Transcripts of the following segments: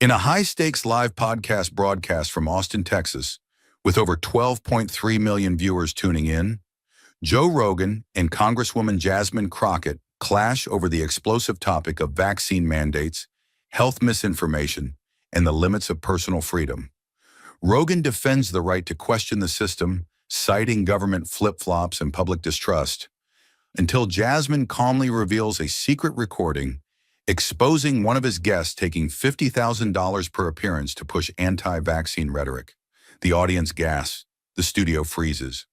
In a high-stakes live podcast broadcast from Austin, Texas, with over 12.3 million viewers tuning in, Joe Rogan and Congresswoman Jasmine Crockett clash over the explosive topic of vaccine mandates, health misinformation, and the limits of personal freedom. Rogan defends the right to question the system, citing government flip-flops and public distrust, until Jasmine calmly reveals a secret recording exposing one of his guests taking $50,000 per appearance to push anti-vaccine rhetoric. The audience gasps. The studio freezes.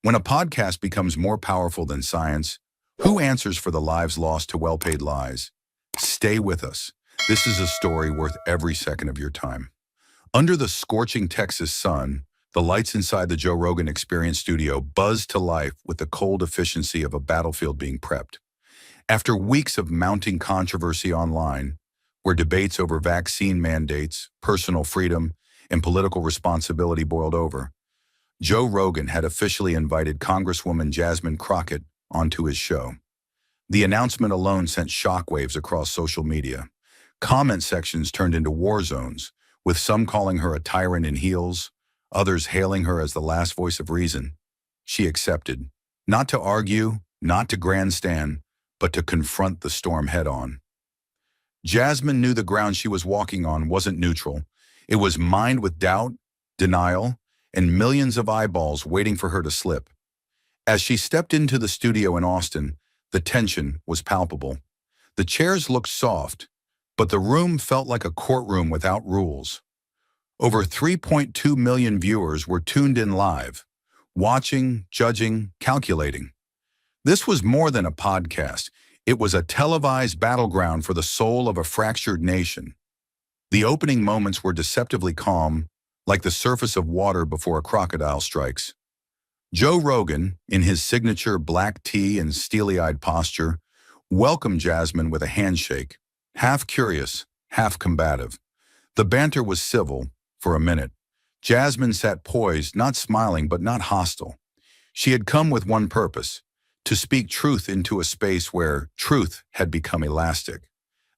When a podcast becomes more powerful than science, who answers for the lives lost to well-paid lies? Stay with us. This is a story worth every second of your time. Under the scorching Texas sun, the lights inside the Joe Rogan Experience studio buzz to life with the cold efficiency of a battlefield being prepped. After weeks of mounting controversy online, where debates over vaccine mandates, personal freedom, and political responsibility boiled over, Joe Rogan had officially invited Congresswoman Jasmine Crockett onto his show. The announcement alone sent shockwaves across social media. Comment sections turned into war zones, with some calling her a tyrant in heels, others hailing her as the last voice of reason. She accepted, not to argue, not to grandstand, but to confront the storm head-on. Jasmine knew the ground she was walking on wasn't neutral. It was mined with doubt, denial, and millions of eyeballs waiting for her to slip. As she stepped into the studio in Austin, the tension was palpable. The chairs looked soft, but the room felt like a courtroom without rules. Over 3.2 million viewers were tuned in live, watching, judging, calculating. This was more than a podcast. It was a televised battleground for the soul of a fractured nation. The opening moments were deceptively calm, like the surface of water before a crocodile strikes. Joe Rogan, in his signature black tee and steely-eyed posture, welcomed Jasmine with a handshake, half curious, half combative. The banter was civil, for a minute. Jasmine sat poised, not smiling but not hostile. She had come with one purpose: to speak truth into a space where truth had become elastic.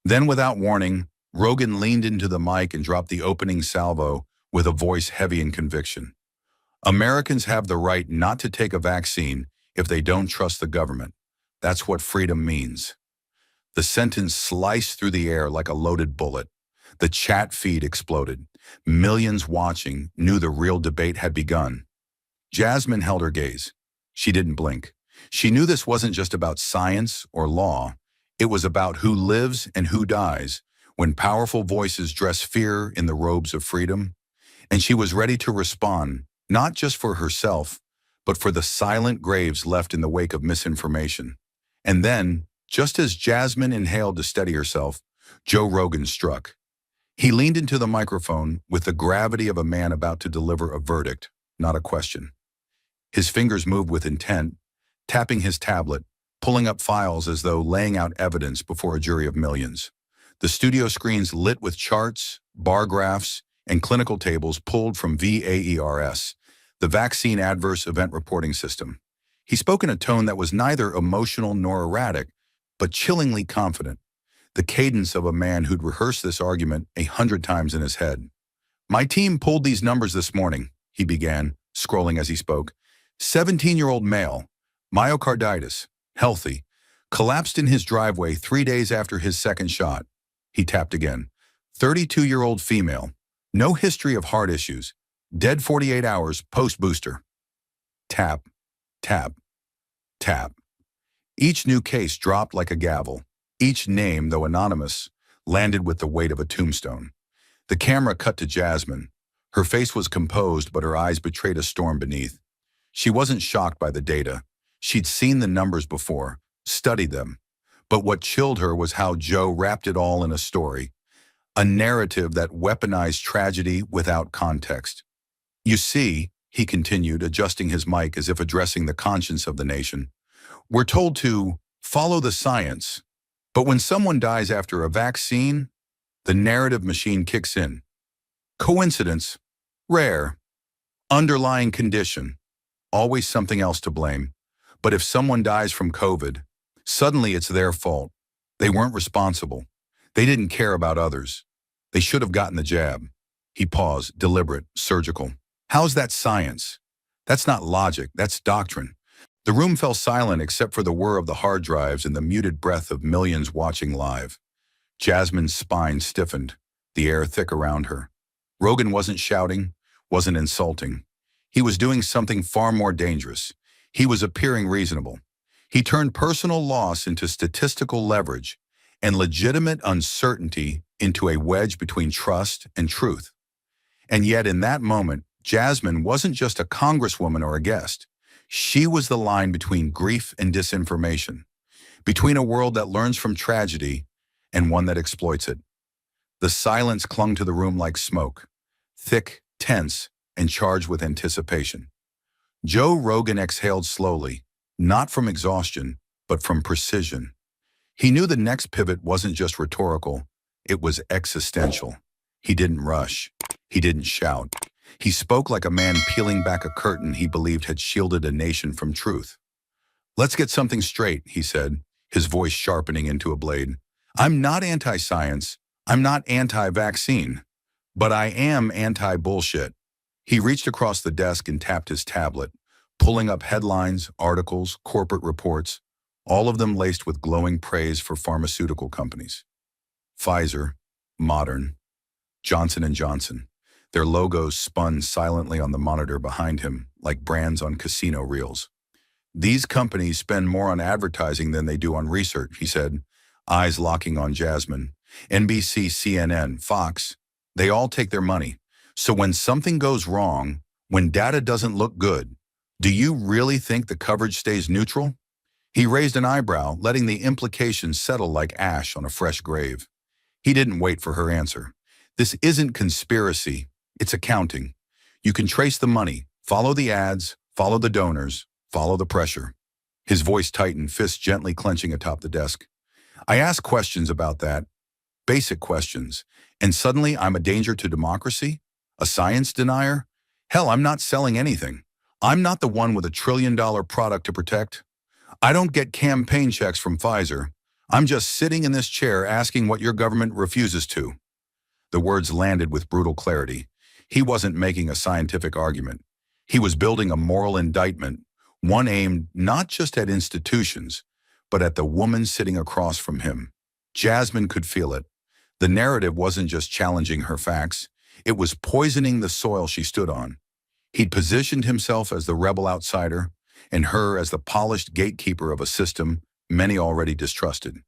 Then, without warning, Rogan leaned into the mic and dropped the opening salvo with a voice heavy in conviction. Americans have the right not to take a vaccine if they don't trust the government. That's what freedom means. The sentence sliced through the air like a loaded bullet. The chat feed exploded. Millions watching knew the real debate had begun. Jasmine held her gaze. She didn't blink. She knew this wasn't just about science or law. It was about who lives and who dies when powerful voices dress fear in the robes of freedom. And she was ready to respond, not just for herself, but for the silent graves left in the wake of misinformation. And then, just as Jasmine inhaled to steady herself, Joe Rogan struck. He leaned into the microphone with the gravity of a man about to deliver a verdict, not a question. His fingers moved with intent, tapping his tablet, pulling up files as though laying out evidence before a jury of millions. The studio screens lit with charts, bar graphs, and clinical tables pulled from VAERS, the Vaccine Adverse Event Reporting System. He spoke in a tone that was neither emotional nor erratic, but chillingly confident, the cadence of a man who'd rehearsed this argument 100 times in his head. "My team pulled these numbers this morning," he began, scrolling as he spoke. 17-year-old male, myocarditis, healthy, collapsed in his driveway 3 days after his second shot. He tapped again. 32-year-old female, no history of heart issues, dead 48 hours post-booster. Tap, tap, tap. Each new case dropped like a gavel. Each name, though anonymous, landed with the weight of a tombstone. The camera cut to Jasmine. Her face was composed, but her eyes betrayed a storm beneath. She wasn't shocked by the data. She'd seen the numbers before, studied them. But what chilled her was how Joe wrapped it all in a story, a narrative that weaponized tragedy without context. "You see," he continued, adjusting his mic as if addressing the conscience of the nation, "we're told to follow the science. But when someone dies after a vaccine, the narrative machine kicks in. Coincidence? Rare. Underlying condition? Always something else to blame. But if someone dies from COVID, suddenly it's their fault. They weren't responsible. They didn't care about others. They should have gotten the jab. He paused, deliberate, surgical. How's that science? That's not logic, that's doctrine. The room fell silent except for the whir of the hard drives and the muted breath of millions watching live. Jasmine's spine stiffened, the air thick around her. Rogan wasn't shouting, wasn't insulting. He was doing something far more dangerous. He was appearing reasonable. He turned personal loss into statistical leverage and legitimate uncertainty into a wedge between trust and truth. And yet in that moment, Jasmine wasn't just a congresswoman or a guest. She was the line between grief and disinformation, between a world that learns from tragedy and one that exploits it. The silence clung to the room like smoke, thick, tense, and charged with anticipation. Joe Rogan exhaled slowly, not from exhaustion, but from precision. He knew the next pivot wasn't just rhetorical, it was existential. He didn't rush. He didn't shout. He spoke like a man peeling back a curtain he believed had shielded a nation from truth. "Let's get something straight," he said, his voice sharpening into a blade. "I'm not anti-science. I'm not anti-vaccine. But I am anti-bullshit." He reached across the desk and tapped his tablet, pulling up headlines, articles, corporate reports, all of them laced with glowing praise for pharmaceutical companies. Pfizer, Modern, Johnson & Johnson. Their logos spun silently on the monitor behind him, like brands on casino reels. "These companies spend more on advertising than they do on research," he said, eyes locking on Jasmine. "NBC, CNN, Fox, they all take their money. So when something goes wrong, when data doesn't look good, do you really think the coverage stays neutral?" He raised an eyebrow, letting the implications settle like ash on a fresh grave. He didn't wait for her answer. "This isn't conspiracy. It's accounting. You can trace the money, follow the ads, follow the donors, follow the pressure." His voice tightened, fists gently clenching atop the desk. "I ask questions about that, basic questions, and suddenly I'm a danger to democracy? A science denier? Hell, I'm not selling anything. I'm not the one with $1 trillion product to protect. I don't get campaign checks from Pfizer. I'm just sitting in this chair asking what your government refuses to." The words landed with brutal clarity. He wasn't making a scientific argument. He was building a moral indictment, one aimed not just at institutions, but at the woman sitting across from him. Jasmine could feel it. The narrative wasn't just challenging her facts, it was poisoning the soil she stood on. He'd positioned himself as the rebel outsider, and her as the polished gatekeeper of a system many already distrusted.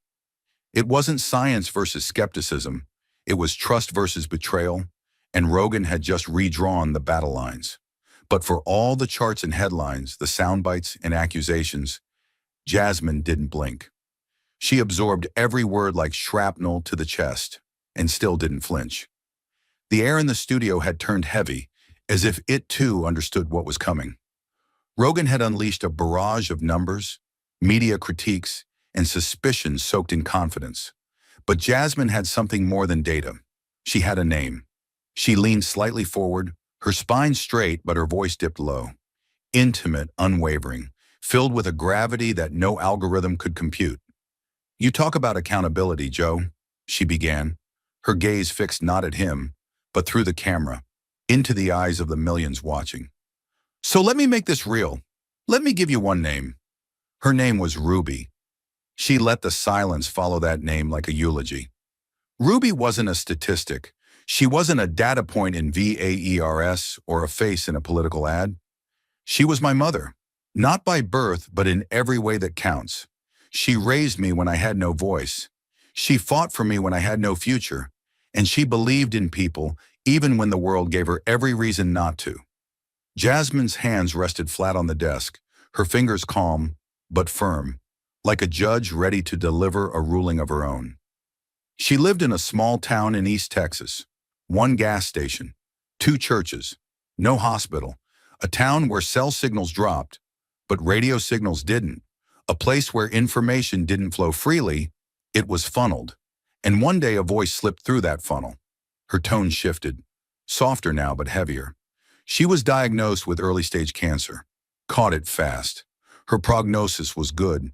It wasn't science versus skepticism, it was trust versus betrayal, and Rogan had just redrawn the battle lines. But for all the charts and headlines, the sound bites and accusations, Jasmine didn't blink. She absorbed every word like shrapnel to the chest, and still didn't flinch. The air in the studio had turned heavy, as if it too understood what was coming. Rogan had unleashed a barrage of numbers, media critiques, and suspicions soaked in confidence. But Jasmine had something more than data. She had a name. She leaned slightly forward, her spine straight but her voice dipped low. Intimate, unwavering, filled with a gravity that no algorithm could compute. "You talk about accountability, Joe," she began, her gaze fixed not at him, but through the camera, into the eyes of the millions watching. "So let me make this real. Let me give you one name." Her name was Ruby. She let the silence follow that name like a eulogy. Ruby wasn't a statistic. She wasn't a data point in VAERS or a face in a political ad. She was my mother, not by birth, but in every way that counts. She raised me when I had no voice. She fought for me when I had no future. And she believed in people even when the world gave her every reason not to. Jasmine's hands rested flat on the desk, her fingers calm but firm, like a judge ready to deliver a ruling of her own. She lived in a small town in East Texas. One gas station, 2 churches, no hospital, a town where cell signals dropped, but radio signals didn't, a place where information didn't flow freely, it was funneled. And one day a voice slipped through that funnel. Her tone shifted, softer now but heavier. She was diagnosed with early-stage cancer, caught it fast. Her prognosis was good.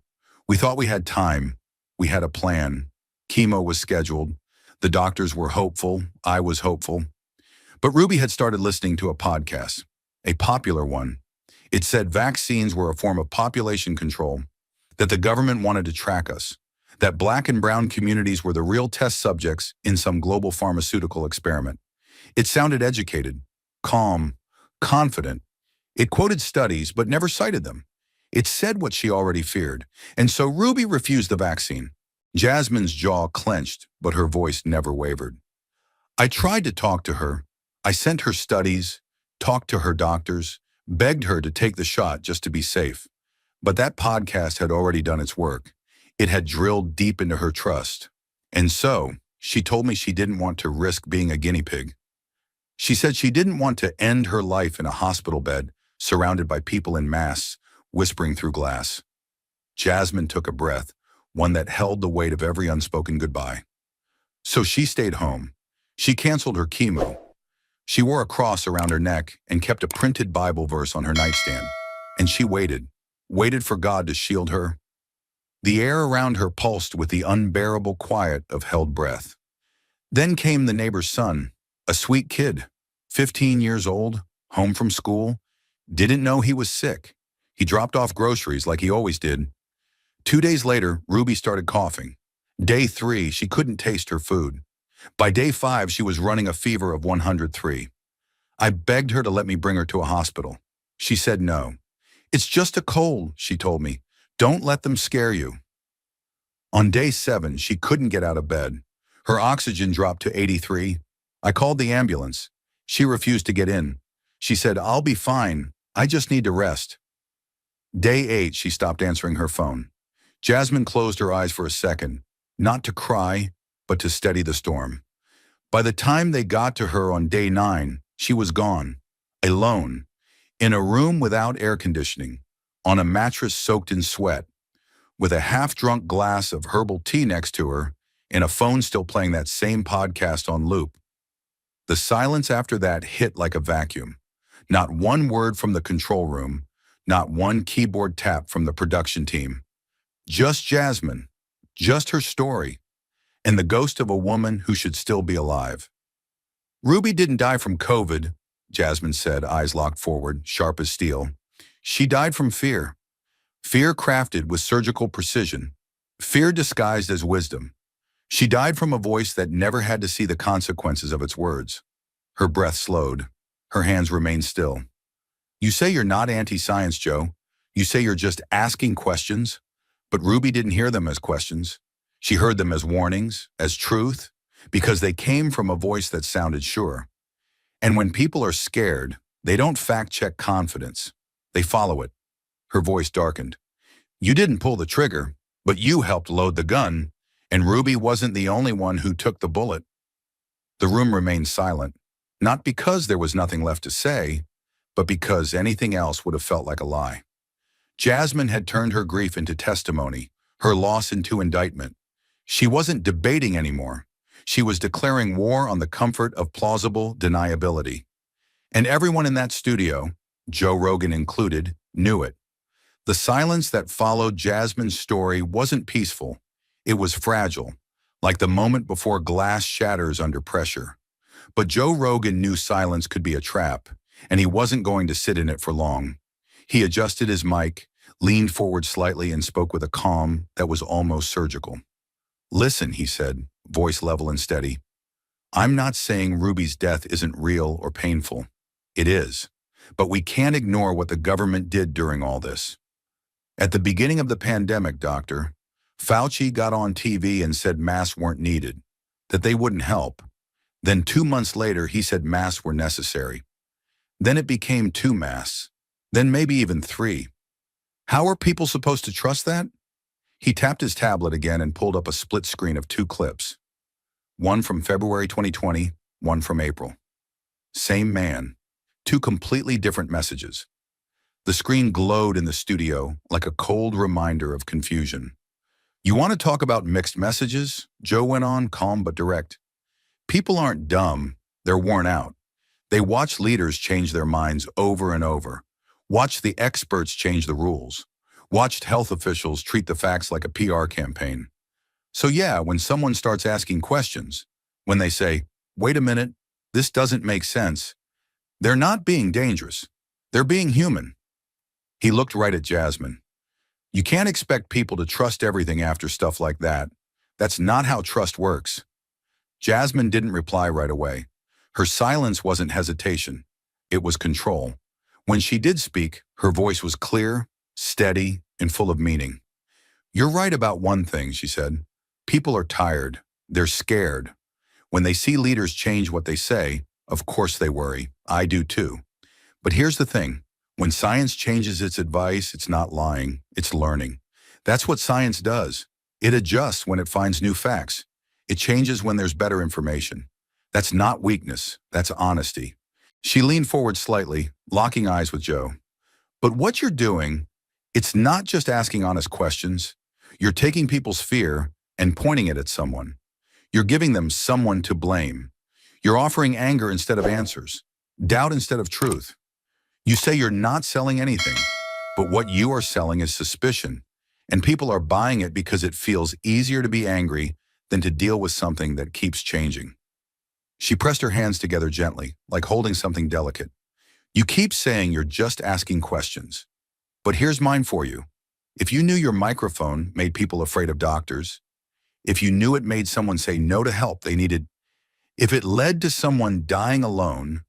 We thought we had time. We had a plan. Chemo was scheduled. The doctors were hopeful. I was hopeful. But Ruby had started listening to a podcast, a popular one. It said vaccines were a form of population control, that the government wanted to track us, that Black and brown communities were the real test subjects in some global pharmaceutical experiment. It sounded educated, calm, confident. It quoted studies but never cited them. It said what she already feared, and so Ruby refused the vaccine. Jasmine's jaw clenched, but her voice never wavered. I tried to talk to her. I sent her studies, talked to her doctors, begged her to take the shot just to be safe. But that podcast had already done its work. It had drilled deep into her trust. And so, she told me she didn't want to risk being a guinea pig. She said she didn't want to end her life in a hospital bed, surrounded by people in masks, whispering through glass. Jasmine took a breath, one that held the weight of every unspoken goodbye. So she stayed home. She canceled her chemo. She wore a cross around her neck and kept a printed Bible verse on her nightstand. And she waited for God to shield her. The air around her pulsed with the unbearable quiet of held breath. Then came the neighbor's son, a sweet kid, 15 years old, home from school, didn't know he was sick. He dropped off groceries like he always did. 2 days later, Ruby started coughing. Day 3, she couldn't taste her food. By day 5, she was running a fever of 103. I begged her to let me bring her to a hospital. She said no. It's just a cold, she told me. Don't let them scare you. On day 7, she couldn't get out of bed. Her oxygen dropped to 83. I called the ambulance. She refused to get in. She said, I'll be fine. I just need to rest. Day 8, she stopped answering her phone. Jasmine closed her eyes for a second, not to cry, but to steady the storm. By the time they got to her on day 9, she was gone, alone, in a room without air conditioning, on a mattress soaked in sweat, with a half-drunk glass of herbal tea next to her, and a phone still playing that same podcast on loop. The silence after that hit like a vacuum. Not one word from the control room, not one keyboard tap from the production team. Just Jasmine, just her story, and the ghost of a woman who should still be alive. Ruby didn't die from COVID, Jasmine said, eyes locked forward, sharp as steel. She died from fear. Fear crafted with surgical precision. Fear disguised as wisdom. She died from a voice that never had to see the consequences of its words. Her breath slowed. Her hands remained still. You say you're not anti-science, Joe. You say you're just asking questions. But Ruby didn't hear them as questions. She heard them as warnings, as truth, because they came from a voice that sounded sure. And when people are scared, they don't fact-check confidence. They follow it. Her voice darkened. You didn't pull the trigger, but you helped load the gun, and Ruby wasn't the only one who took the bullet. The room remained silent, not because there was nothing left to say, but because anything else would have felt like a lie. Jasmine had turned her grief into testimony, her loss into indictment. She wasn't debating anymore. She was declaring war on the comfort of plausible deniability. And everyone in that studio, Joe Rogan included, knew it. The silence that followed Jasmine's story wasn't peaceful. It was fragile, like the moment before glass shatters under pressure. But Joe Rogan knew silence could be a trap, and he wasn't going to sit in it for long. He adjusted his mic, leaned forward slightly, and spoke with a calm that was almost surgical. Listen, he said, voice level and steady. I'm not saying Ruby's death isn't real or painful. It is. But we can't ignore what the government did during all this. At the beginning of the pandemic, Doctor, Fauci got on TV and said masks weren't needed, that they wouldn't help. Then 2 months later, he said masks were necessary. Then it became 2 masks, then maybe even 3. How are people supposed to trust that? He tapped his tablet again and pulled up a split screen of 2 clips. One from February 2020, one from April. Same man, 2 completely different messages. The screen glowed in the studio like a cold reminder of confusion. You want to talk about mixed messages? Joe went on, calm but direct. People aren't dumb, they're worn out. They watch leaders change their minds over and over. Watch the experts change the rules. Watched health officials treat the facts like a PR campaign. So yeah, when someone starts asking questions, When they say, wait a minute, this doesn't make sense, they're not being dangerous. They're being human. He looked right at Jasmine. You can't expect people to trust everything after stuff like that. That's not how trust works. Jasmine didn't reply right away. Her silence wasn't hesitation. It was control. When she did speak, her voice was clear, steady, and full of meaning. You're right about one thing, she said. People are tired. They're scared. When they see leaders change what they say, of course they worry. I do too. But here's the thing. When science changes its advice, it's not lying, it's learning. That's what science does. It adjusts when it finds new facts. It changes when there's better information. That's not weakness, that's honesty. She leaned forward slightly, locking eyes with Joe. But what you're doing, it's not just asking honest questions. You're taking people's fear and pointing it at someone. You're giving them someone to blame. You're offering anger instead of answers, doubt instead of truth. You say you're not selling anything, but what you are selling is suspicion, and people are buying it because it feels easier to be angry than to deal with something that keeps changing. She pressed her hands together gently, like holding something delicate. You keep saying you're just asking questions, but here's mine for you. If you knew your microphone made people afraid of doctors, if you knew it made someone say no to help they needed, if it led to someone dying alone,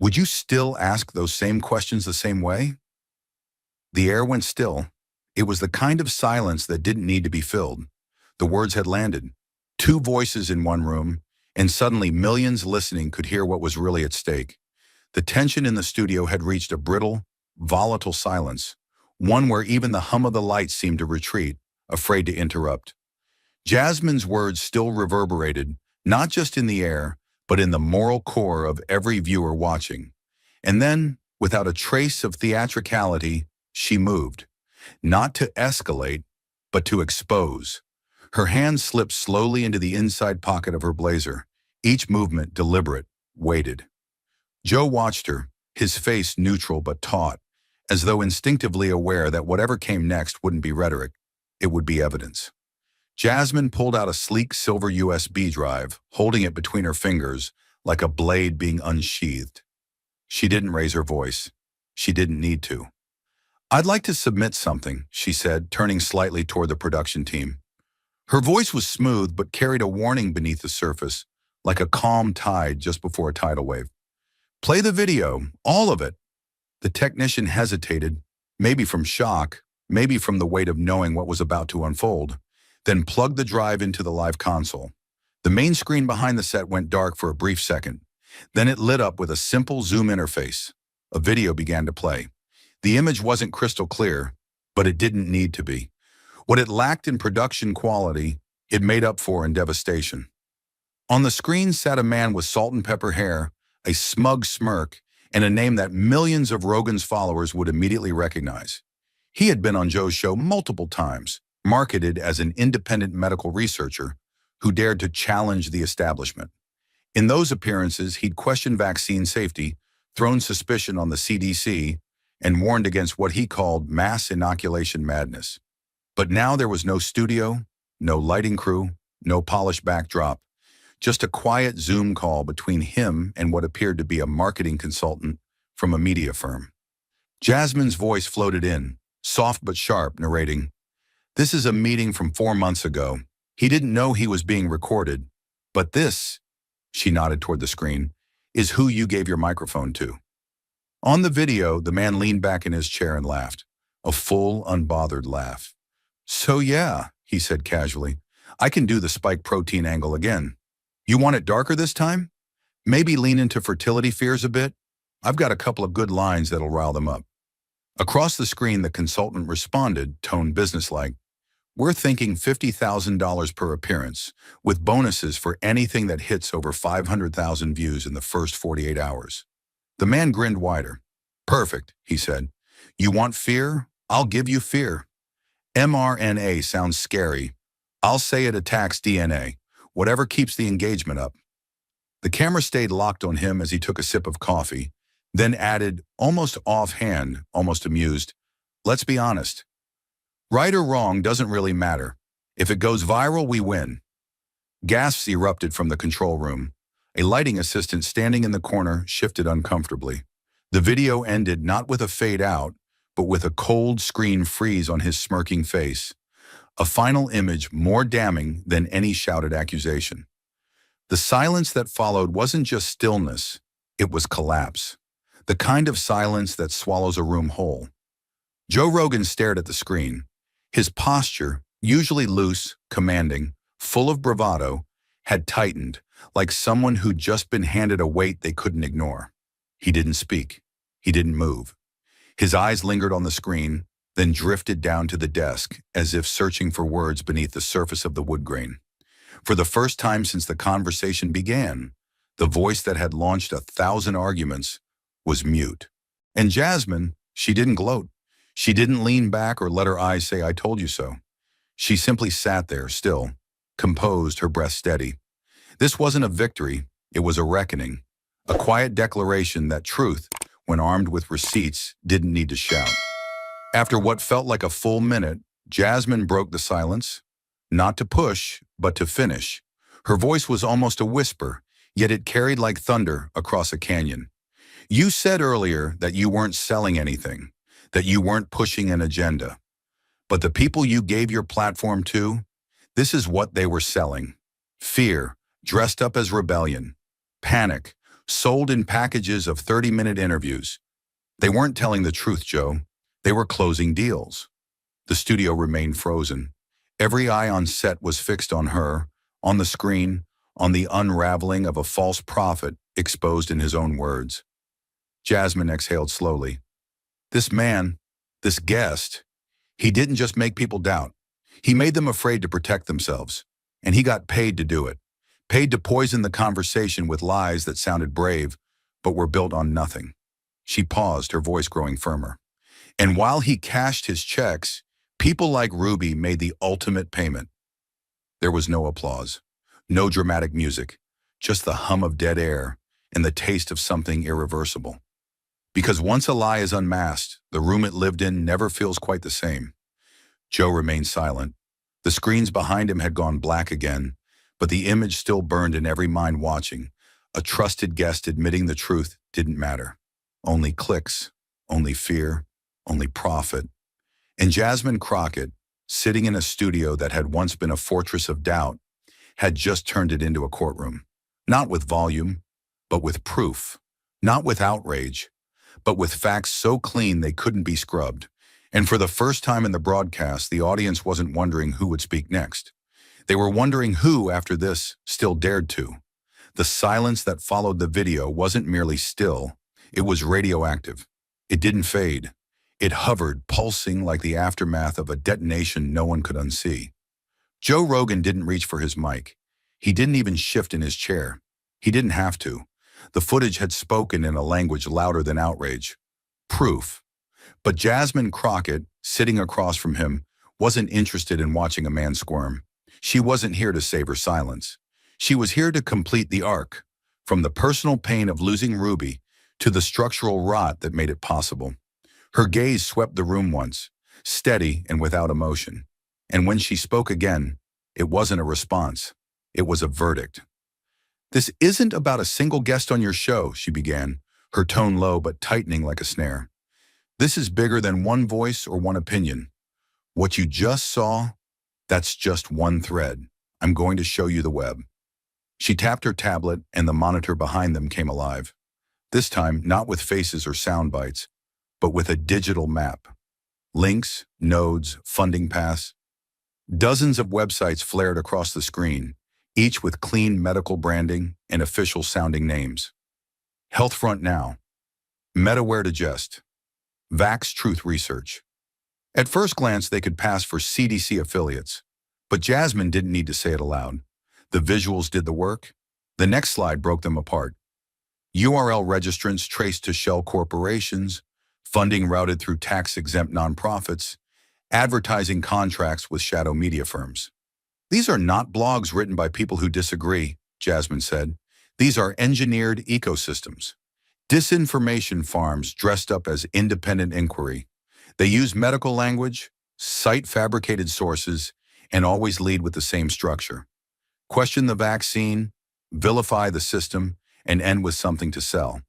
would you still ask those same questions the same way? The air went still. It was the kind of silence that didn't need to be filled. The words had landed. Two voices in one room, and suddenly millions listening could hear what was really at stake. The tension in the studio had reached a brittle, volatile silence, one where even the hum of the lights seemed to retreat, afraid to interrupt. Jasmine's words still reverberated, not just in the air, but in the moral core of every viewer watching. And then, without a trace of theatricality, she moved, not to escalate, but to expose. Her hand slipped slowly into the inside pocket of her blazer, each movement deliberate, weighted. Joe watched her, his face neutral but taut, as though instinctively aware that whatever came next wouldn't be rhetoric, it would be evidence. Jasmine pulled out a sleek silver USB drive, holding it between her fingers like a blade being unsheathed. She didn't raise her voice. She didn't need to. I'd like to submit something, she said, turning slightly toward the production team. Her voice was smooth but carried a warning beneath the surface, like a calm tide just before a tidal wave. Play the video, all of it. The technician hesitated, maybe from shock, maybe from the weight of knowing what was about to unfold, then plugged the drive into the live console. The main screen behind the set went dark for a brief second. Then it lit up with a simple zoom interface. A video began to play. The image wasn't crystal clear, but it didn't need to be. What it lacked in production quality, it made up for in devastation. On the screen sat a man with salt and pepper hair, a smug smirk, and a name that millions of Rogan's followers would immediately recognize. He had been on Joe's show multiple times, marketed as an independent medical researcher who dared to challenge the establishment. In those appearances, he'd questioned vaccine safety, thrown suspicion on the CDC, and warned against what he called mass inoculation madness. But now there was no studio, no lighting crew, no polished backdrop, just a quiet Zoom call between him and what appeared to be a marketing consultant from a media firm. Jasmine's voice floated in, soft but sharp, narrating, "This is a meeting from 4 months ago. He didn't know he was being recorded. But this," she nodded toward the screen, "is who you gave your microphone to." On the video, the man leaned back in his chair and laughed, a full, unbothered laugh. "So yeah," he said casually, "I can do the spike protein angle again. You want it darker this time? Maybe lean into fertility fears a bit? I've got a couple of good lines that'll rile them up." Across the screen, the consultant responded, tone businesslike, "We're thinking $50,000 per appearance, with bonuses for anything that hits over 500,000 views in the first 48 hours. The man grinned wider. "Perfect," he said. "You want fear? I'll give you fear. mRNA sounds scary. I'll say it attacks DNA. Whatever keeps the engagement up." The camera stayed locked on him as he took a sip of coffee, then added, almost offhand, almost amused, "Let's be honest. Right or wrong doesn't really matter. If it goes viral, we win." Gasps erupted from the control room. A lighting assistant standing in the corner shifted uncomfortably. The video ended not with a fade out, but with a cold screen freeze on his smirking face. A final image more damning than any shouted accusation. The silence that followed wasn't just stillness, it was collapse. The kind of silence that swallows a room whole. Joe Rogan stared at the screen. His posture, usually loose, commanding, full of bravado, had tightened, like someone who'd just been handed a weight they couldn't ignore. He didn't speak. He didn't move. His eyes lingered on the screen, then drifted down to the desk, as if searching for words beneath the surface of the wood grain. For the first time since the conversation began, the voice that had launched 1,000 arguments was mute. And Jasmine, she didn't gloat. She didn't lean back or let her eyes say, "I told you so." She simply sat there, still, composed, her breath steady. This wasn't a victory, it was a reckoning. A quiet declaration that truth, when armed with receipts, didn't need to shout. After what felt like a full minute, Jasmine broke the silence, not to push, but to finish. Her voice was almost a whisper, yet it carried like thunder across a canyon. "You said earlier that you weren't selling anything, that you weren't pushing an agenda. But the people you gave your platform to, this is what they were selling. Fear, dressed up as rebellion. Panic, sold in packages of 30-minute interviews. They weren't telling the truth, Joe. They were closing deals." The studio remained frozen. Every eye on set was fixed on her, on the screen, on the unraveling of a false prophet exposed in his own words. Jasmine exhaled slowly. This man, this guest, he didn't just make people doubt. He made them afraid to protect themselves. And he got paid to do it. Paid to poison the conversation with lies that sounded brave, but were built on nothing. She paused, her voice growing firmer. And while he cashed his checks, people like Ruby made the ultimate payment. There was no applause, no dramatic music, just the hum of dead air and the taste of something irreversible. Because once a lie is unmasked, the room it lived in never feels quite the same. Joe remained silent. The screens behind him had gone black again, but the image still burned in every mind watching. A trusted guest admitting the truth didn't matter. Only clicks, only fear, only profit. And Jasmine Crockett, sitting in a studio that had once been a fortress of doubt, had just turned it into a courtroom. Not with volume, but with proof. Not with outrage, but with facts so clean they couldn't be scrubbed. And for the first time in the broadcast, the audience wasn't wondering who would speak next. They were wondering who, after this, still dared to. The silence that followed the video wasn't merely still, it was radioactive. It didn't fade. It hovered, pulsing like the aftermath of a detonation no one could unsee. Joe Rogan didn't reach for his mic. He didn't even shift in his chair. He didn't have to. The footage had spoken in a language louder than outrage. Proof. But Jasmine Crockett, sitting across from him, wasn't interested in watching a man squirm. She wasn't here to save her silence. She was here to complete the arc, from the personal pain of losing Ruby to the structural rot that made it possible. Her gaze swept the room once, steady and without emotion. And when she spoke again, it wasn't a response. It was a verdict. "This isn't about a single guest on your show," she began, her tone low but tightening like a snare. "This is bigger than one voice or one opinion. What you just saw, that's just one thread. I'm going to show you the web." She tapped her tablet and the monitor behind them came alive. This time, not with faces or sound bites, but with a digital map. Links, nodes, funding paths. Dozens of websites flared across the screen, each with clean medical branding and official-sounding names. Healthfront Now, MetaWare Digest, Vax Truth Research. At first glance, they could pass for CDC affiliates, but Jasmine didn't need to say it aloud. The visuals did the work. The next slide broke them apart. URL registrants traced to shell corporations, funding routed through tax-exempt nonprofits, advertising contracts with shadow media firms. "These are not blogs written by people who disagree," Jasmine said. "These are engineered ecosystems. Disinformation farms dressed up as independent inquiry. They use medical language, cite fabricated sources, and always lead with the same structure. question the vaccine, vilify the system, and end with something to sell.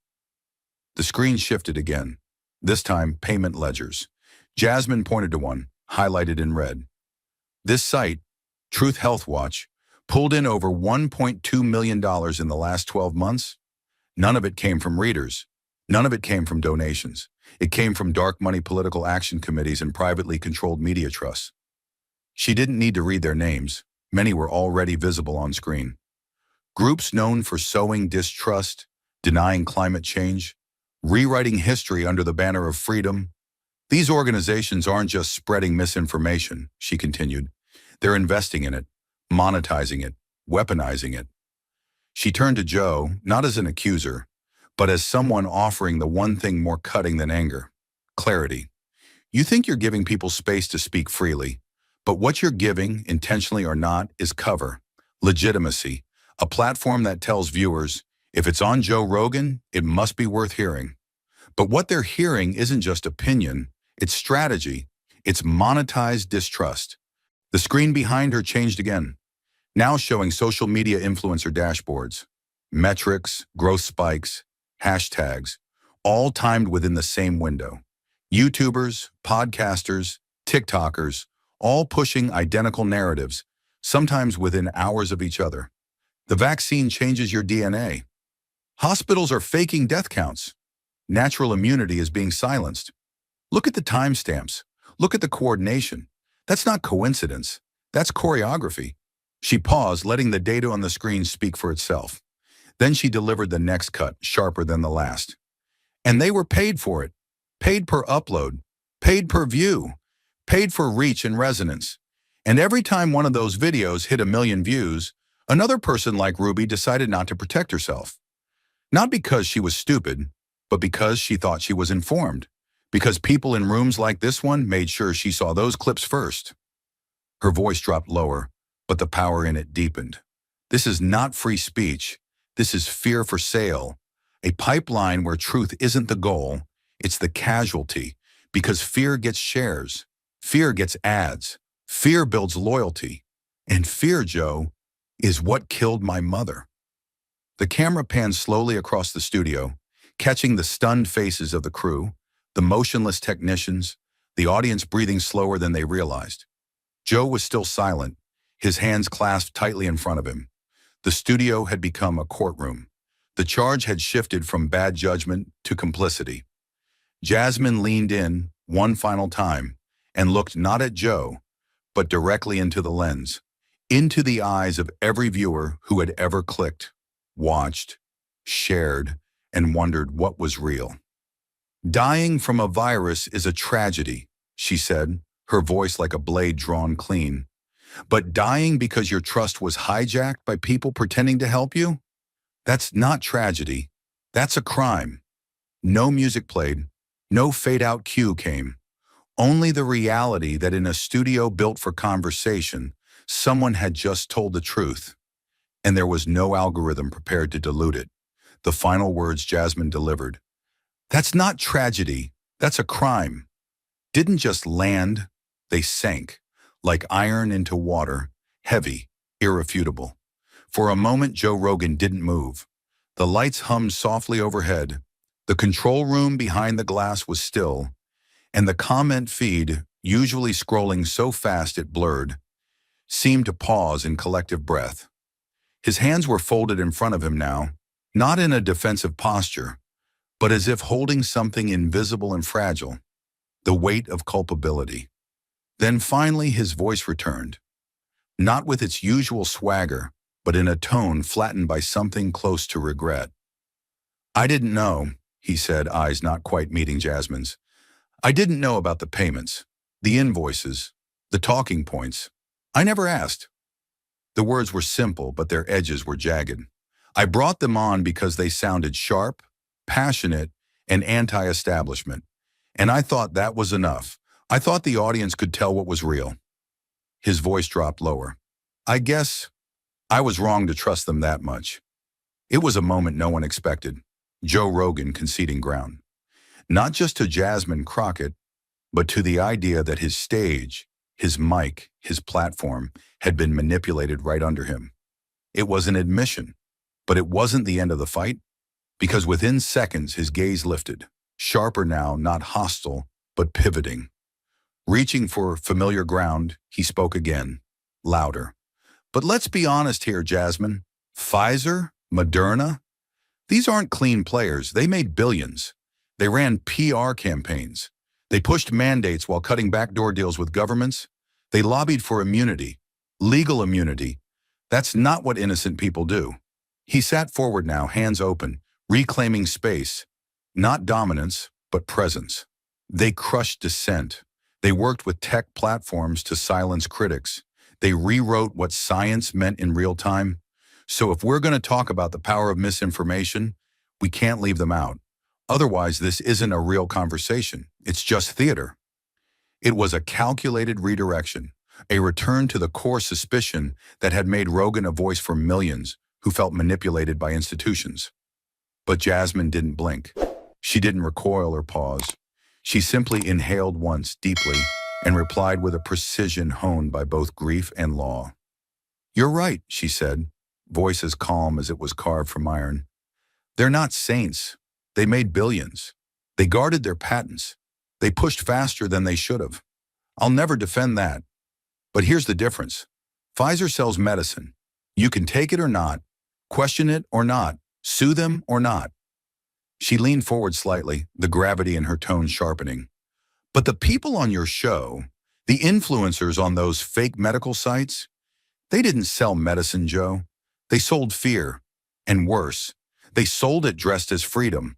The screen shifted again, this time payment ledgers. Jasmine pointed to one, highlighted in red. This site, Truth Health Watch, pulled in over $1.2 million in the last 12 months. None of it came from readers. None of it came from donations. It came from dark money political action committees and privately controlled media trusts. She didn't need to read their names. Many were already visible on screen. Groups known for sowing distrust, denying climate change, rewriting history under the banner of freedom. These organizations aren't just spreading misinformation, she continued. They're investing in it, monetizing it, weaponizing it. She turned to Joe, not as an accuser, but as someone offering the one thing more cutting than anger: clarity. You think you're giving people space to speak freely, but what you're giving, intentionally or not, is cover, legitimacy, a platform that tells viewers, if it's on Joe Rogan, it must be worth hearing. But what they're hearing isn't just opinion, it's strategy, it's monetized distrust. The screen behind her changed again, now showing social media influencer dashboards, metrics, growth spikes, hashtags, all timed within the same window. YouTubers, podcasters, TikTokers, all pushing identical narratives, sometimes within hours of each other. The vaccine changes your DNA. Hospitals are faking death counts. Natural immunity is being silenced. Look at the timestamps. Look at the coordination. That's not coincidence. That's choreography. She paused, letting the data on the screen speak for itself. Then she delivered the next cut, sharper than the last. And they were paid for it. Paid per upload. Paid per view. Paid for reach and resonance. And every time one of those videos hit 1 million views, another person like Ruby decided not to protect herself. Not because she was stupid, but because she thought she was informed. Because people in rooms like this one made sure she saw those clips first. Her voice dropped lower, but the power in it deepened. This is not free speech. This is fear for sale. A pipeline where truth isn't the goal, it's the casualty. Because fear gets shares. Fear gets ads. Fear builds loyalty. And fear, Joe, is what killed my mother. The camera panned slowly across the studio, catching the stunned faces of the crew, the motionless technicians, the audience breathing slower than they realized. Joe was still silent, his hands clasped tightly in front of him. The studio had become a courtroom. The charge had shifted from bad judgment to complicity. Jasmine leaned in one final time and looked not at Joe, but directly into the lens, into the eyes of every viewer who had ever clicked, watched, shared, and wondered what was real. Dying from a virus is a tragedy, she said, her voice like a blade drawn clean. But dying because your trust was hijacked by people pretending to help you? That's not tragedy. That's a crime. No music played. No fade-out cue came. Only the reality that in a studio built for conversation, someone had just told the truth. And there was no algorithm prepared to dilute it. The final words Jasmine delivered. That's not tragedy. That's a crime. Didn't just land, they sank, like iron into water, heavy, irrefutable. For a moment, Joe Rogan didn't move. The lights hummed softly overhead. The control room behind the glass was still, and the comment feed, usually scrolling so fast it blurred, seemed to pause in collective breath. His hands were folded in front of him now, not in a defensive posture, but as if holding something invisible and fragile, the weight of culpability. Then finally his voice returned, not with its usual swagger, but in a tone flattened by something close to regret. I didn't know, he said, eyes not quite meeting Jasmine's. I didn't know about the payments, the invoices, the talking points. I never asked. The words were simple, but their edges were jagged. I brought them on because they sounded sharp, passionate, and anti-establishment. And I thought that was enough. I thought the audience could tell what was real. His voice dropped lower. I guess I was wrong to trust them that much. It was a moment no one expected. Joe Rogan conceding ground. Not just to Jasmine Crockett, but to the idea that his stage, his mic, his platform had been manipulated right under him. It was an admission, but it wasn't the end of the fight, because within seconds his gaze lifted, sharper now, not hostile, but pivoting. Reaching for familiar ground, he spoke again, louder. But let's be honest here, Jasmine. Pfizer, Moderna, these aren't clean players. They made billions. They ran PR campaigns. They pushed mandates while cutting backdoor deals with governments. They lobbied for immunity, legal immunity. That's not what innocent people do. He sat forward now, hands open, reclaiming space, not dominance, but presence. They crushed dissent. They worked with tech platforms to silence critics. They rewrote what science meant in real time. So if we're going to talk about the power of misinformation, we can't leave them out. Otherwise, this isn't a real conversation. It's just theater. It was a calculated redirection, a return to the core suspicion that had made Rogan a voice for millions who felt manipulated by institutions. But Jasmine didn't blink. She didn't recoil or pause. She simply inhaled once deeply and replied with a precision honed by both grief and law. "You're right," she said, voice as calm as it was carved from iron. "They're not saints. They made billions. They guarded their patents. They pushed faster than they should have. I'll never defend that. But here's the difference. Pfizer sells medicine. You can take it or not, question it or not, sue them or not." She leaned forward slightly, the gravity in her tone sharpening. "But the people on your show, the influencers on those fake medical sites, they didn't sell medicine, Joe. They sold fear. And worse, they sold it dressed as freedom."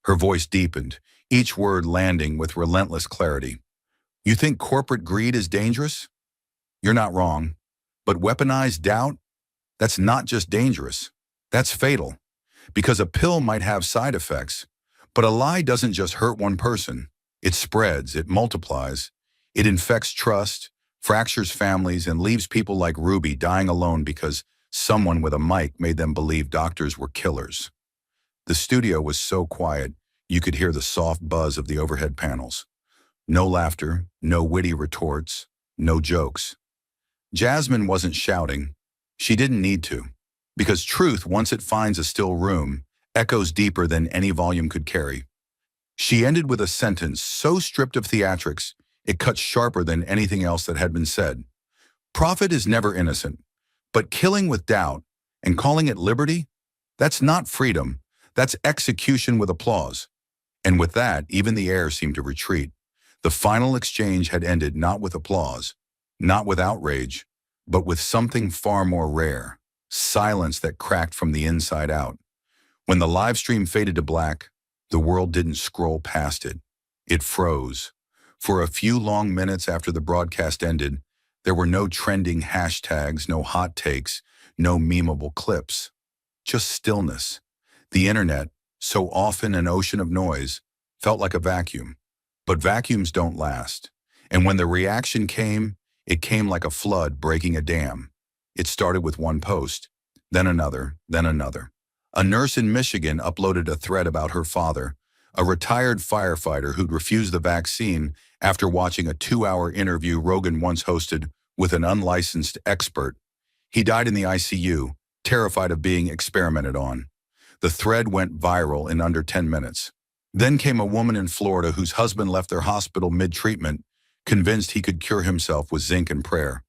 Her voice deepened, each word landing with relentless clarity. "You think corporate greed is dangerous? You're not wrong. But weaponized doubt? That's not just dangerous. That's fatal. Because a pill might have side effects, but a lie doesn't just hurt one person. It spreads, it multiplies, it infects trust, fractures families, and leaves people like Ruby dying alone because someone with a mic made them believe doctors were killers." The studio was so quiet, you could hear the soft buzz of the overhead panels. No laughter, no witty retorts, no jokes. Jasmine wasn't shouting. She didn't need to, because truth, once it finds a still room, echoes deeper than any volume could carry. She ended with a sentence so stripped of theatrics, it cut sharper than anything else that had been said. "Profit is never innocent, but killing with doubt and calling it liberty, that's not freedom, that's execution with applause." And with that, even the air seemed to retreat. The final exchange had ended not with applause, not with outrage, but with something far more rare, silence that cracked from the inside out. When the live stream faded to black, the world didn't scroll past it. It froze. For a few long minutes after the broadcast ended, there were no trending hashtags, no hot takes, no memeable clips. Just stillness. The internet, so often an ocean of noise, felt like a vacuum. But vacuums don't last. And when the reaction came, it came like a flood breaking a dam. It started with one post, then another, then another. A nurse in Michigan uploaded a thread about her father, a retired firefighter who'd refused the vaccine after watching a 2-hour interview Rogan once hosted with an unlicensed expert. He died in the ICU, terrified of being experimented on. The thread went viral in under 10 minutes. Then came a woman in Florida whose husband left their hospital mid-treatment, convinced he could cure himself with zinc and prayer.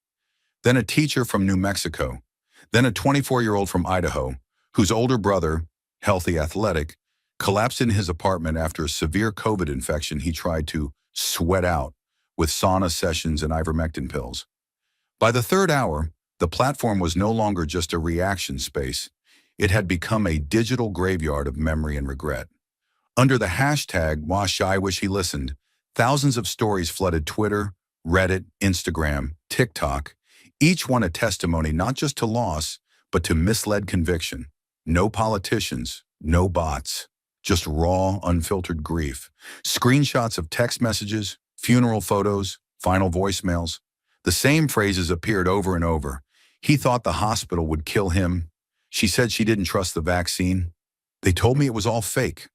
Then a teacher from New Mexico. Then a 24-year-old from Idaho, whose older brother, healthy, athletic, collapsed in his apartment after a severe COVID infection he tried to sweat out with sauna sessions and ivermectin pills. By the third hour, the platform was no longer just a reaction space. It had become a digital graveyard of memory and regret. Under the hashtag #I wish he listened, thousands of stories flooded Twitter, Reddit, Instagram, TikTok, each one a testimony not just to loss, but to misled conviction. No politicians, no bots, just raw, unfiltered grief. Screenshots of text messages, funeral photos, final voicemails. The same phrases appeared over and over. He thought the hospital would kill him. She said she didn't trust the vaccine. They told me it was all fake.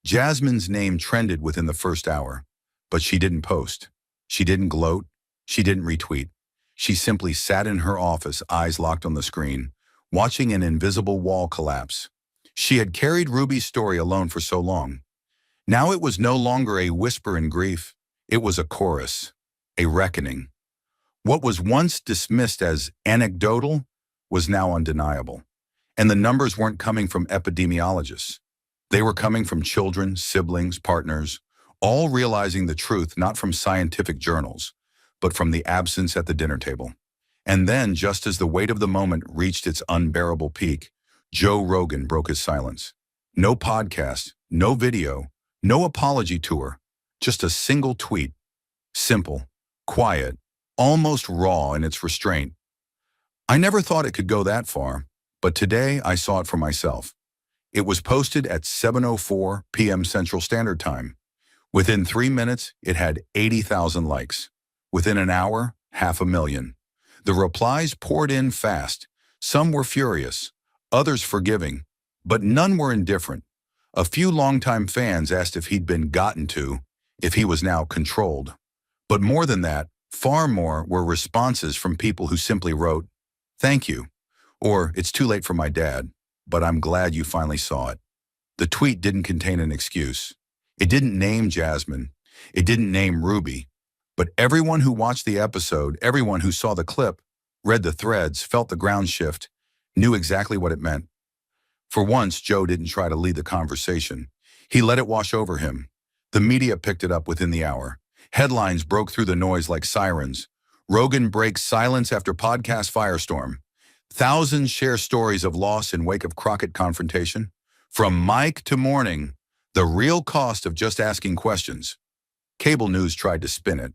Jasmine's name trended within the first hour, but she didn't post. She didn't gloat. She didn't retweet. She simply sat in her office, eyes locked on the screen, watching an invisible wall collapse. She had carried Ruby's story alone for so long. Now it was no longer a whisper in grief. It was a chorus, a reckoning. What was once dismissed as anecdotal was now undeniable. And the numbers weren't coming from epidemiologists. They were coming from children, siblings, partners, all realizing the truth not from scientific journals, but from the absence at the dinner table. And then, just as the weight of the moment reached its unbearable peak, Joe Rogan broke his silence. No podcast, no video, no apology tour, just a single tweet. Simple, quiet, almost raw in its restraint. I never thought it could go that far, but today I saw it for myself. It was posted at 7:04 p.m. Central Standard Time. Within 3 minutes, it had 80,000 likes. Within an hour, 500,000. The replies poured in fast. Some were furious, others forgiving, but none were indifferent. A few longtime fans asked if he'd been gotten to, if he was now controlled. But more than that, far more were responses from people who simply wrote, "Thank you," or "It's too late for my dad, but I'm glad you finally saw it." The tweet didn't contain an excuse. It didn't name Jasmine. It didn't name Ruby. But everyone who watched the episode, everyone who saw the clip, read the threads, felt the ground shift, knew exactly what it meant. For once, Joe didn't try to lead the conversation. He let it wash over him. The media picked it up within the hour. Headlines broke through the noise like sirens. Rogan breaks silence after podcast firestorm. Thousands share stories of loss in wake of Crockett confrontation. From Mike to Morning, the real cost of just asking questions. Cable news tried to spin it,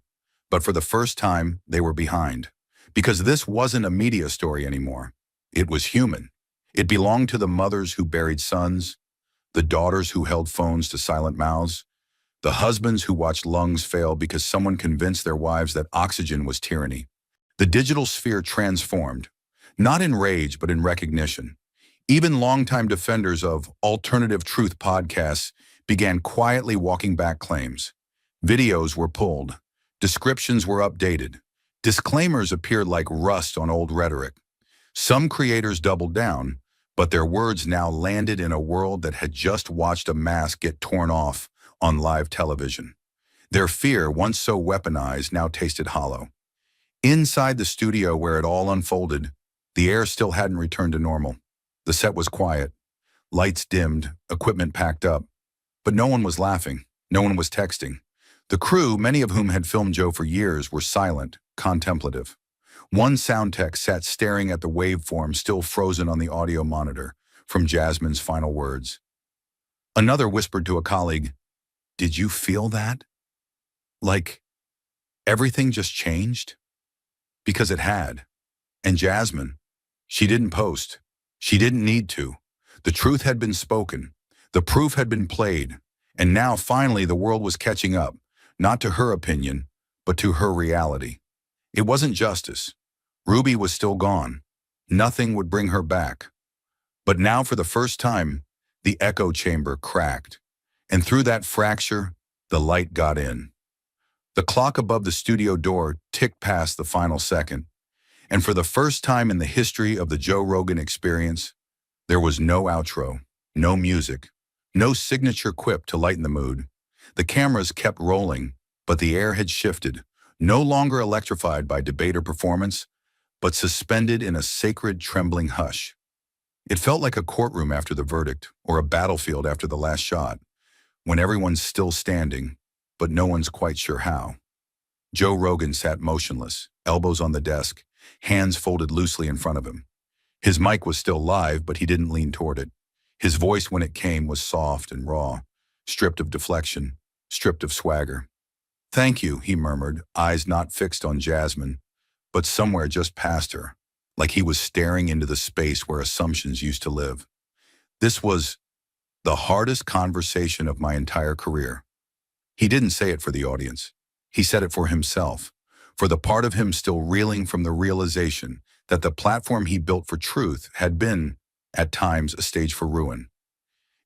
but for the first time, they were behind. Because this wasn't a media story anymore. It was human. It belonged to the mothers who buried sons, the daughters who held phones to silent mouths, the husbands who watched lungs fail because someone convinced their wives that oxygen was tyranny. The digital sphere transformed, not in rage, but in recognition. Even longtime defenders of alternative truth podcasts began quietly walking back claims. Videos were pulled. Descriptions were updated. Disclaimers appeared like rust on old rhetoric. Some creators doubled down, but their words now landed in a world that had just watched a mask get torn off on live television. Their fear, once so weaponized, now tasted hollow. Inside the studio where it all unfolded, the air still hadn't returned to normal. The set was quiet. Lights dimmed, equipment packed up. But no one was laughing. No one was texting. The crew, many of whom had filmed Joe for years, were silent, contemplative. One sound tech sat staring at the waveform still frozen on the audio monitor from Jasmine's final words. Another whispered to a colleague, "Did you feel that? Like everything just changed?" Because it had. And Jasmine, she didn't post. She didn't need to. The truth had been spoken. The proof had been played. And now finally the world was catching up, not to her opinion, but to her reality. It wasn't justice. Ruby was still gone. Nothing would bring her back. But now for the first time, the echo chamber cracked. And through that fracture, the light got in. The clock above the studio door ticked past the final second. And for the first time in the history of the Joe Rogan Experience, there was no outro, no music, no signature quip to lighten the mood. The cameras kept rolling, but the air had shifted, no longer electrified by debate or performance, but suspended in a sacred, trembling hush. It felt like a courtroom after the verdict, or a battlefield after the last shot, when everyone's still standing, but no one's quite sure how. Joe Rogan sat motionless, elbows on the desk, hands folded loosely in front of him. His mic was still live, but he didn't lean toward it. His voice, when it came, was soft and raw, stripped of deflection, stripped of swagger. "Thank you," he murmured, eyes not fixed on Jasmine, but somewhere just past her, like he was staring into the space where assumptions used to live. This was the hardest conversation of my entire career. He didn't say it for the audience. He said it for himself, for the part of him still reeling from the realization that the platform he built for truth had been, at times, a stage for ruin.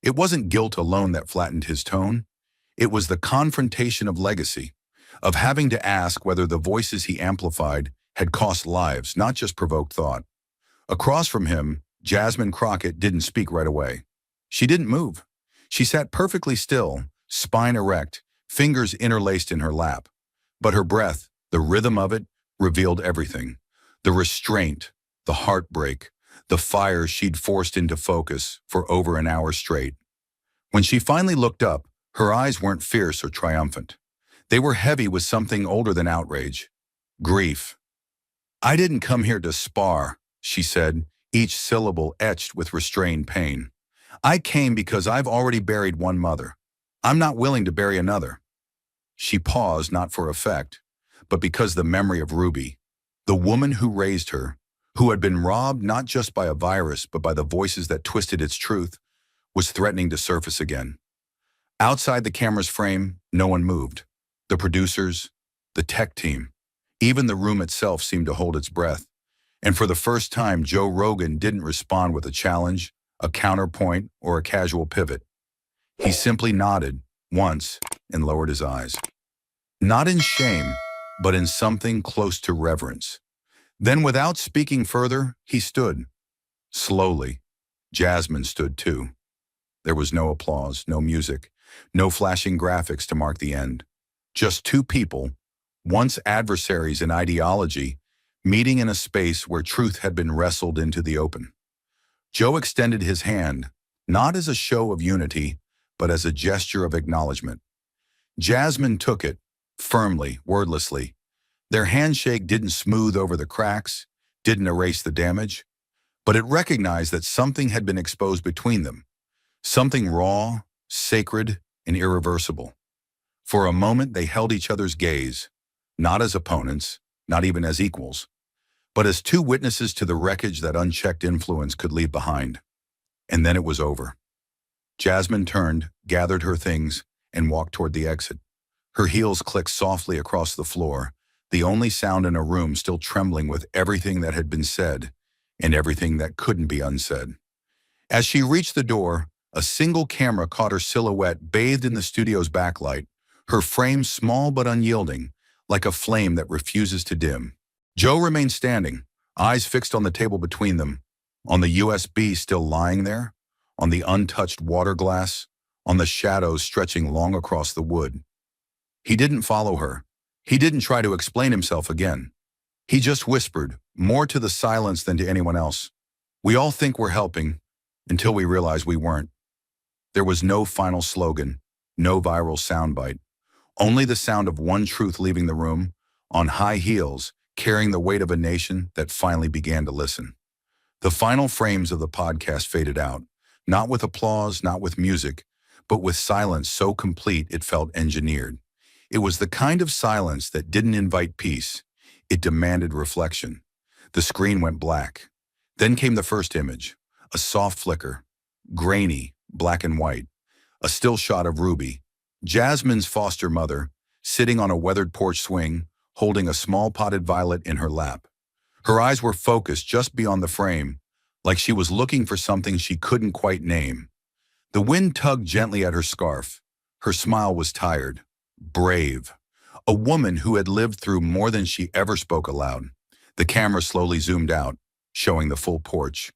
It wasn't guilt alone that flattened his tone. It was the confrontation of legacy, of having to ask whether the voices he amplified had cost lives, not just provoked thought. Across from him, Jasmine Crockett didn't speak right away. She didn't move. She sat perfectly still, spine erect, fingers interlaced in her lap. But her breath, the rhythm of it, revealed everything. The restraint, the heartbreak, the fire she'd forced into focus for over an hour straight. When she finally looked up, her eyes weren't fierce or triumphant. They were heavy with something older than outrage. Grief. "I didn't come here to spar," she said, each syllable etched with restrained pain. "I came because I've already buried one mother. I'm not willing to bury another." She paused not for effect, but because the memory of Ruby, the woman who raised her, who had been robbed not just by a virus but by the voices that twisted its truth, was threatening to surface again. Outside the camera's frame, no one moved. The producers, the tech team, even the room itself seemed to hold its breath. And for the first time, Joe Rogan didn't respond with a challenge, a counterpoint, or a casual pivot. He simply nodded, once, and lowered his eyes. Not in shame, but in something close to reverence. Then, without speaking further, he stood. Slowly, Jasmine stood too. There was no applause, no music, no flashing graphics to mark the end. Just two people, once adversaries in ideology, meeting in a space where truth had been wrestled into the open. Joe extended his hand, not as a show of unity, but as a gesture of acknowledgement. Jasmine took it, firmly, wordlessly. Their handshake didn't smooth over the cracks, didn't erase the damage, but it recognized that something had been exposed between them, something raw, sacred, and irreversible. For a moment, they held each other's gaze, not as opponents, not even as equals, but as two witnesses to the wreckage that unchecked influence could leave behind. And then it was over. Jasmine turned, gathered her things, and walked toward the exit. Her heels clicked softly across the floor, the only sound in a room still trembling with everything that had been said and everything that couldn't be unsaid. As she reached the door, a single camera caught her silhouette bathed in the studio's backlight, her frame small but unyielding, like a flame that refuses to dim. Joe remained standing, eyes fixed on the table between them, on the USB still lying there, on the untouched water glass, on the shadows stretching long across the wood. He didn't follow her. He didn't try to explain himself again. He just whispered, more to the silence than to anyone else. "We all think we're helping, until we realize we weren't." There was no final slogan, no viral soundbite, only the sound of one truth leaving the room, on high heels, carrying the weight of a nation that finally began to listen. The final frames of the podcast faded out, not with applause, not with music, but with silence so complete it felt engineered. It was the kind of silence that didn't invite peace. It demanded reflection. The screen went black. Then came the first image, a soft flicker, grainy, black and white, a still shot of Ruby, Jasmine's foster mother, sitting on a weathered porch swing, holding a small potted violet in her lap. Her eyes were focused just beyond the frame, like she was looking for something she couldn't quite name. The wind tugged gently at her scarf. Her smile was tired, brave. A woman who had lived through more than she ever spoke aloud. The camera slowly zoomed out, showing the full porch.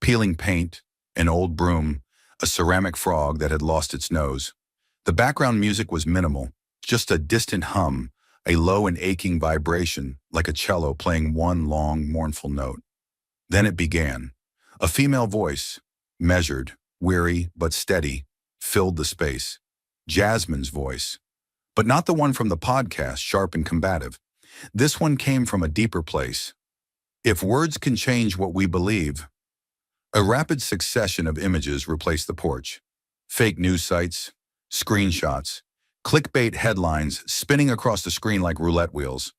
Peeling paint, an old broom, a ceramic frog that had lost its nose. The background music was minimal, just a distant hum, a low and aching vibration, like a cello playing one long, mournful note. Then it began. A female voice, measured, weary, but steady, filled the space. Jasmine's voice. But not the one from the podcast, sharp and combative. This one came from a deeper place. If words can change what we believe. A rapid succession of images replaced the porch. Fake news sites, screenshots, clickbait headlines spinning across the screen like roulette wheels.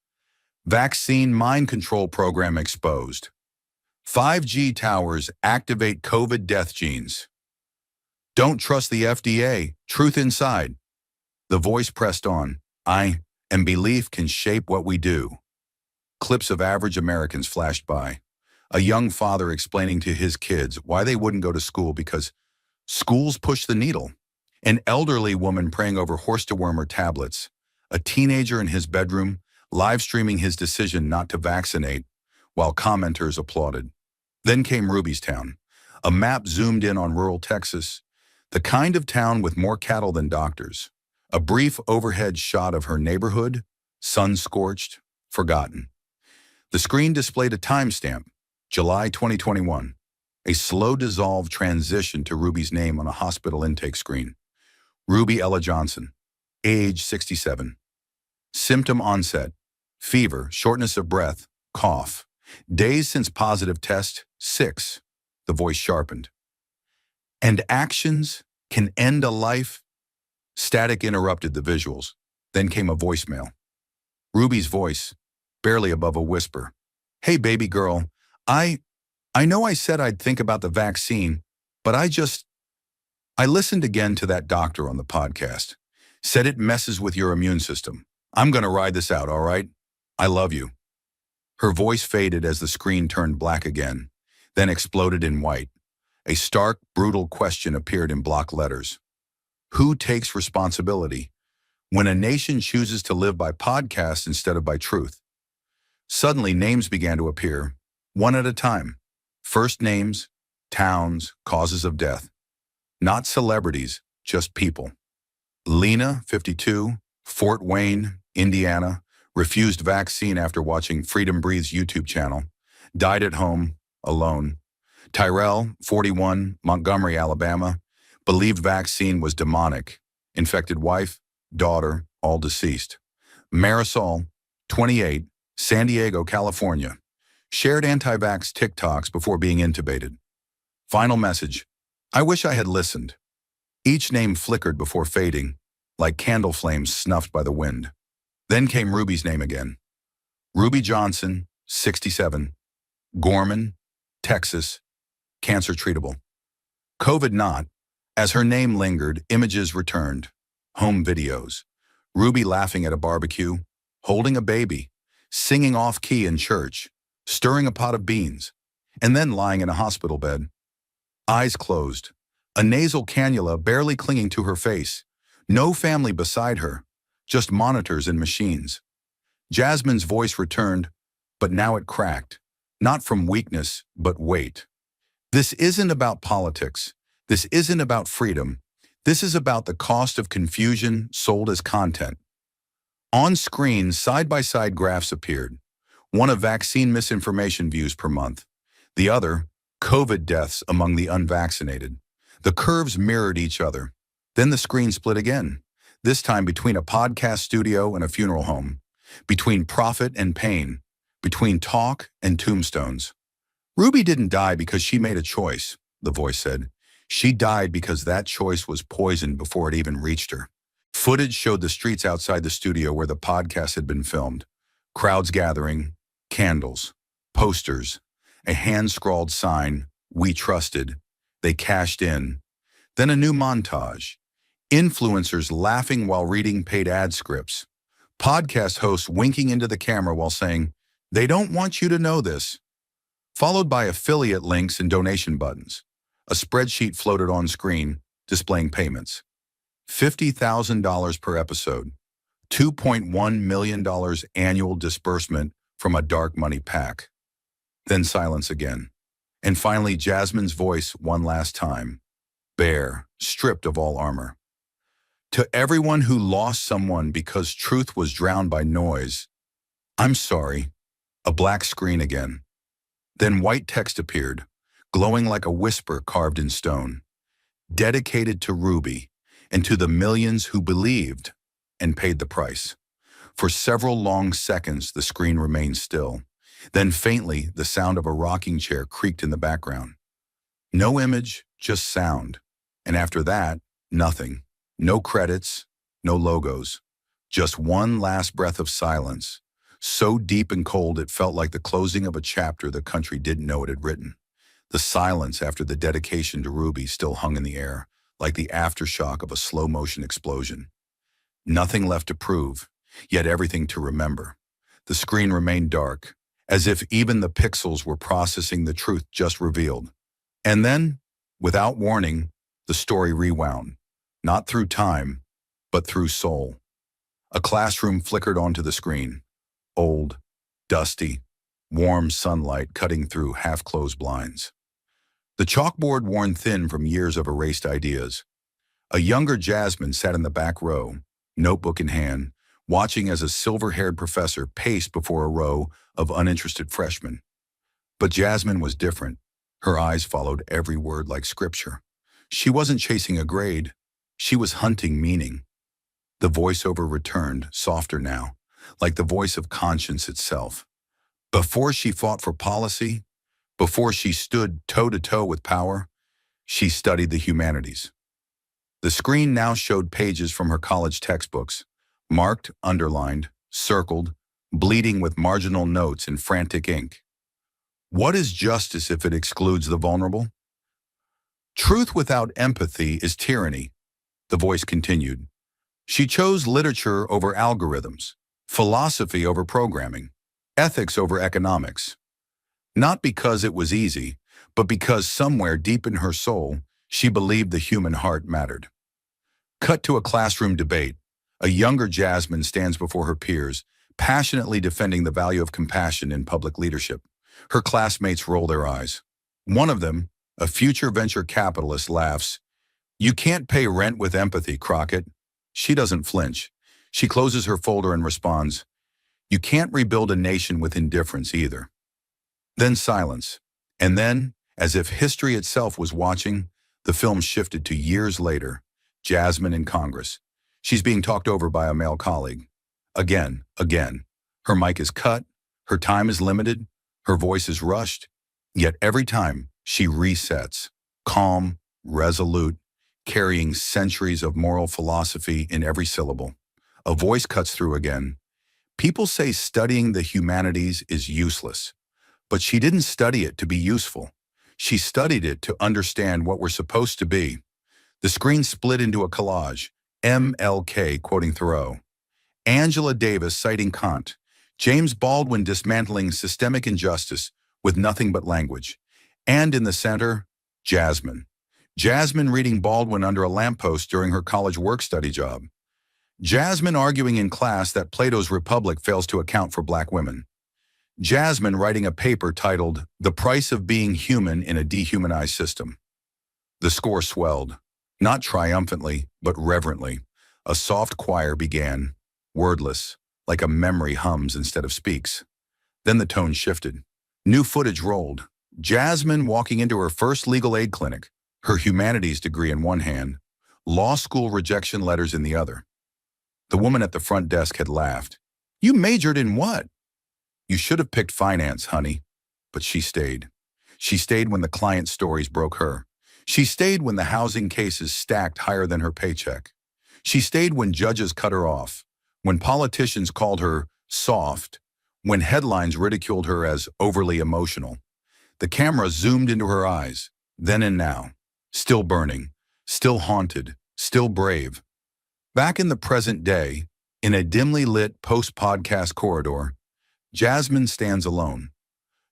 Vaccine mind control program exposed. 5G towers activate COVID death genes. Don't trust the FDA, truth inside. The voice pressed on. And belief can shape what we do. Clips of average Americans flashed by. A young father explaining to his kids why they wouldn't go to school because schools push the needle. An elderly woman praying over horse dewormer tablets. A teenager in his bedroom live streaming his decision not to vaccinate while commenters applauded. Then came Ruby's town, A map zoomed in on rural Texas, the kind of town with more cattle than doctors. A brief overhead shot of her neighborhood, sun-scorched, forgotten. The screen displayed a timestamp, July 2021, a slow dissolve transition to Ruby's name on a hospital intake screen. Ruby Ella Johnson, age 67. Symptom onset, fever, shortness of breath, cough. Days since positive test, 6. The voice sharpened. And actions can end a life? Static interrupted the visuals. Then came a voicemail. Ruby's voice, barely above a whisper. Hey, baby girl, I know I said I'd think about the vaccine, but I listened again to that doctor on the podcast. Said it messes with your immune system. I'm gonna ride this out, all right? I love you. Her voice faded as the screen turned black again, then exploded in white. A stark, brutal question appeared in block letters. Who takes responsibility when a nation chooses to live by podcasts instead of by truth? Suddenly, names began to appear, one at a time. First names, towns, causes of death. Not celebrities, just people. Lena, 52, Fort Wayne, Indiana, refused vaccine after watching Freedom Breathes YouTube channel. Died at home, alone. Tyrell, 41, Montgomery, Alabama, believed vaccine was demonic. Infected wife, daughter, all deceased. Marisol, 28, San Diego, California, shared anti-vax TikToks before being intubated. Final message, I wish I had listened. Each name flickered before fading, like candle flames snuffed by the wind. Then came Ruby's name again. Ruby Johnson, 67, Gorman, Texas, cancer treatable. COVID not. As her name lingered, images returned. Home videos. Ruby laughing at a barbecue, holding a baby, singing off-key in church, stirring a pot of beans, and then lying in a hospital bed. Eyes closed, a nasal cannula barely clinging to her face. No family beside her, just monitors and machines. Jasmine's voice returned, but now it cracked, not from weakness, but weight. This isn't about politics. This isn't about freedom. This is about the cost of confusion sold as content. On screen, side-by-side graphs appeared. One of vaccine misinformation views per month. The other, COVID deaths among the unvaccinated. The curves mirrored each other. Then the screen split again, this time between a podcast studio and a funeral home, between profit and pain, between talk and tombstones. Ruby didn't die because she made a choice, the voice said. She died because that choice was poisoned before it even reached her. Footage showed the streets outside the studio where the podcast had been filmed. Crowds gathering, candles, posters, a hand-scrawled sign, "We trusted." They cashed in. Then a new montage. Influencers laughing while reading paid ad scripts. Podcast hosts winking into the camera while saying, "They don't want you to know this." Followed by affiliate links and donation buttons. A spreadsheet floated on screen, displaying payments. $50,000 per episode. $2.1 million annual disbursement from a dark money pack. Then silence again. And finally, Jasmine's voice one last time. Bare, stripped of all armor. To everyone who lost someone because truth was drowned by noise, I'm sorry. A black screen again. Then white text appeared, glowing like a whisper carved in stone. Dedicated to Ruby and to the millions who believed and paid the price. For several long seconds, the screen remained still. Then faintly, the sound of a rocking chair creaked in the background. No image, just sound. And after that, nothing. No credits, no logos. Just one last breath of silence. So deep and cold it felt like the closing of a chapter the country didn't know it had written. The silence after the dedication to Ruby still hung in the air, like the aftershock of a slow-motion explosion. Nothing left to prove, yet everything to remember. The screen remained dark, as if even the pixels were processing the truth just revealed. And then, without warning, the story rewound, not through time, but through soul. A classroom flickered onto the screen. Old, dusty, warm sunlight cutting through half-closed blinds. The chalkboard worn thin from years of erased ideas. A younger Jasmine sat in the back row, notebook in hand, watching as a silver-haired professor paced before a row of uninterested freshmen. But Jasmine was different. Her eyes followed every word like scripture. She wasn't chasing a grade. She was hunting meaning. The voiceover returned, softer now, like the voice of conscience itself. Before she fought for policy, before she stood toe-to-toe with power, she studied the humanities. The screen now showed pages from her college textbooks, marked, underlined, circled, bleeding with marginal notes in frantic ink. What is justice if it excludes the vulnerable? Truth without empathy is tyranny, the voice continued. She chose literature over algorithms, philosophy over programming, ethics over economics. Not because it was easy, but because somewhere deep in her soul, she believed the human heart mattered. Cut to a classroom debate. A younger Jasmine stands before her peers, passionately defending the value of compassion in public leadership. Her classmates roll their eyes. One of them, a future venture capitalist, laughs. "You can't pay rent with empathy, Crockett." She doesn't flinch. She closes her folder and responds, "You can't rebuild a nation with indifference either." Then silence. And then, as if history itself was watching, the film shifted to years later. Jasmine in Congress. She's being talked over by a male colleague. Again. Her mic is cut, her time is limited, her voice is rushed, yet every time she resets, calm, resolute, carrying centuries of moral philosophy in every syllable. A voice cuts through again. People say studying the humanities is useless, but she didn't study it to be useful. She studied it to understand what we're supposed to be. The screen split into a collage. MLK quoting Thoreau, Angela Davis citing Kant, James Baldwin dismantling systemic injustice with nothing but language. And in the center, Jasmine. Jasmine reading Baldwin under a lamppost during her college work-study job. Jasmine arguing in class that Plato's Republic fails to account for Black women. Jasmine writing a paper titled "The Price of Being Human in a Dehumanized System." The score swelled, not triumphantly, but reverently. A soft choir began, wordless, like a memory hums instead of speaks. Then the tone shifted. New footage rolled. Jasmine walking into her first legal aid clinic, her humanities degree in one hand, law school rejection letters in the other. The woman at the front desk had laughed. "You majored in what?" "You should have picked finance, honey." But she stayed. She stayed when the client stories broke her. She stayed when the housing cases stacked higher than her paycheck. She stayed when judges cut her off, when politicians called her soft, when headlines ridiculed her as overly emotional. The camera zoomed into her eyes, then and now, still burning, still haunted, still brave. Back in the present day, in a dimly lit post-podcast corridor, Jasmine stands alone.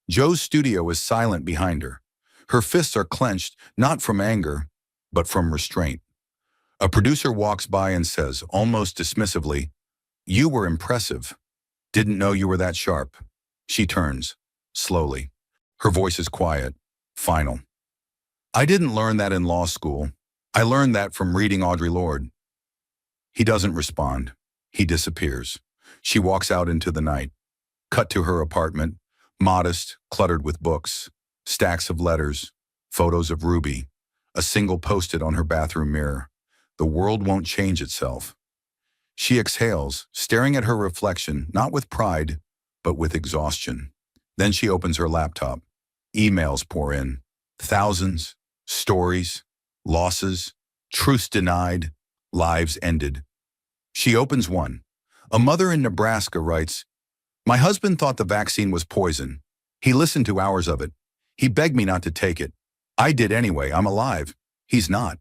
Joe's studio is silent behind her. Her fists are clenched, not from anger, but from restraint. A producer walks by and says, almost dismissively, "You were impressive. Didn't know you were that sharp." She turns, slowly. Her voice is quiet, final. "I didn't learn that in law school. I learned that from reading Audre Lorde." He doesn't respond. He disappears. She walks out into the night. Cut to her apartment, modest, cluttered with books, stacks of letters, photos of Ruby, a single post-it on her bathroom mirror. The world won't change itself. She exhales, staring at her reflection, not with pride, but with exhaustion. Then she opens her laptop. Emails pour in. Thousands, stories, losses, truths denied, lives ended. She opens one. A mother in Nebraska writes, "My husband thought the vaccine was poison. He listened to hours of it. He begged me not to take it. I did anyway. I'm alive. He's not."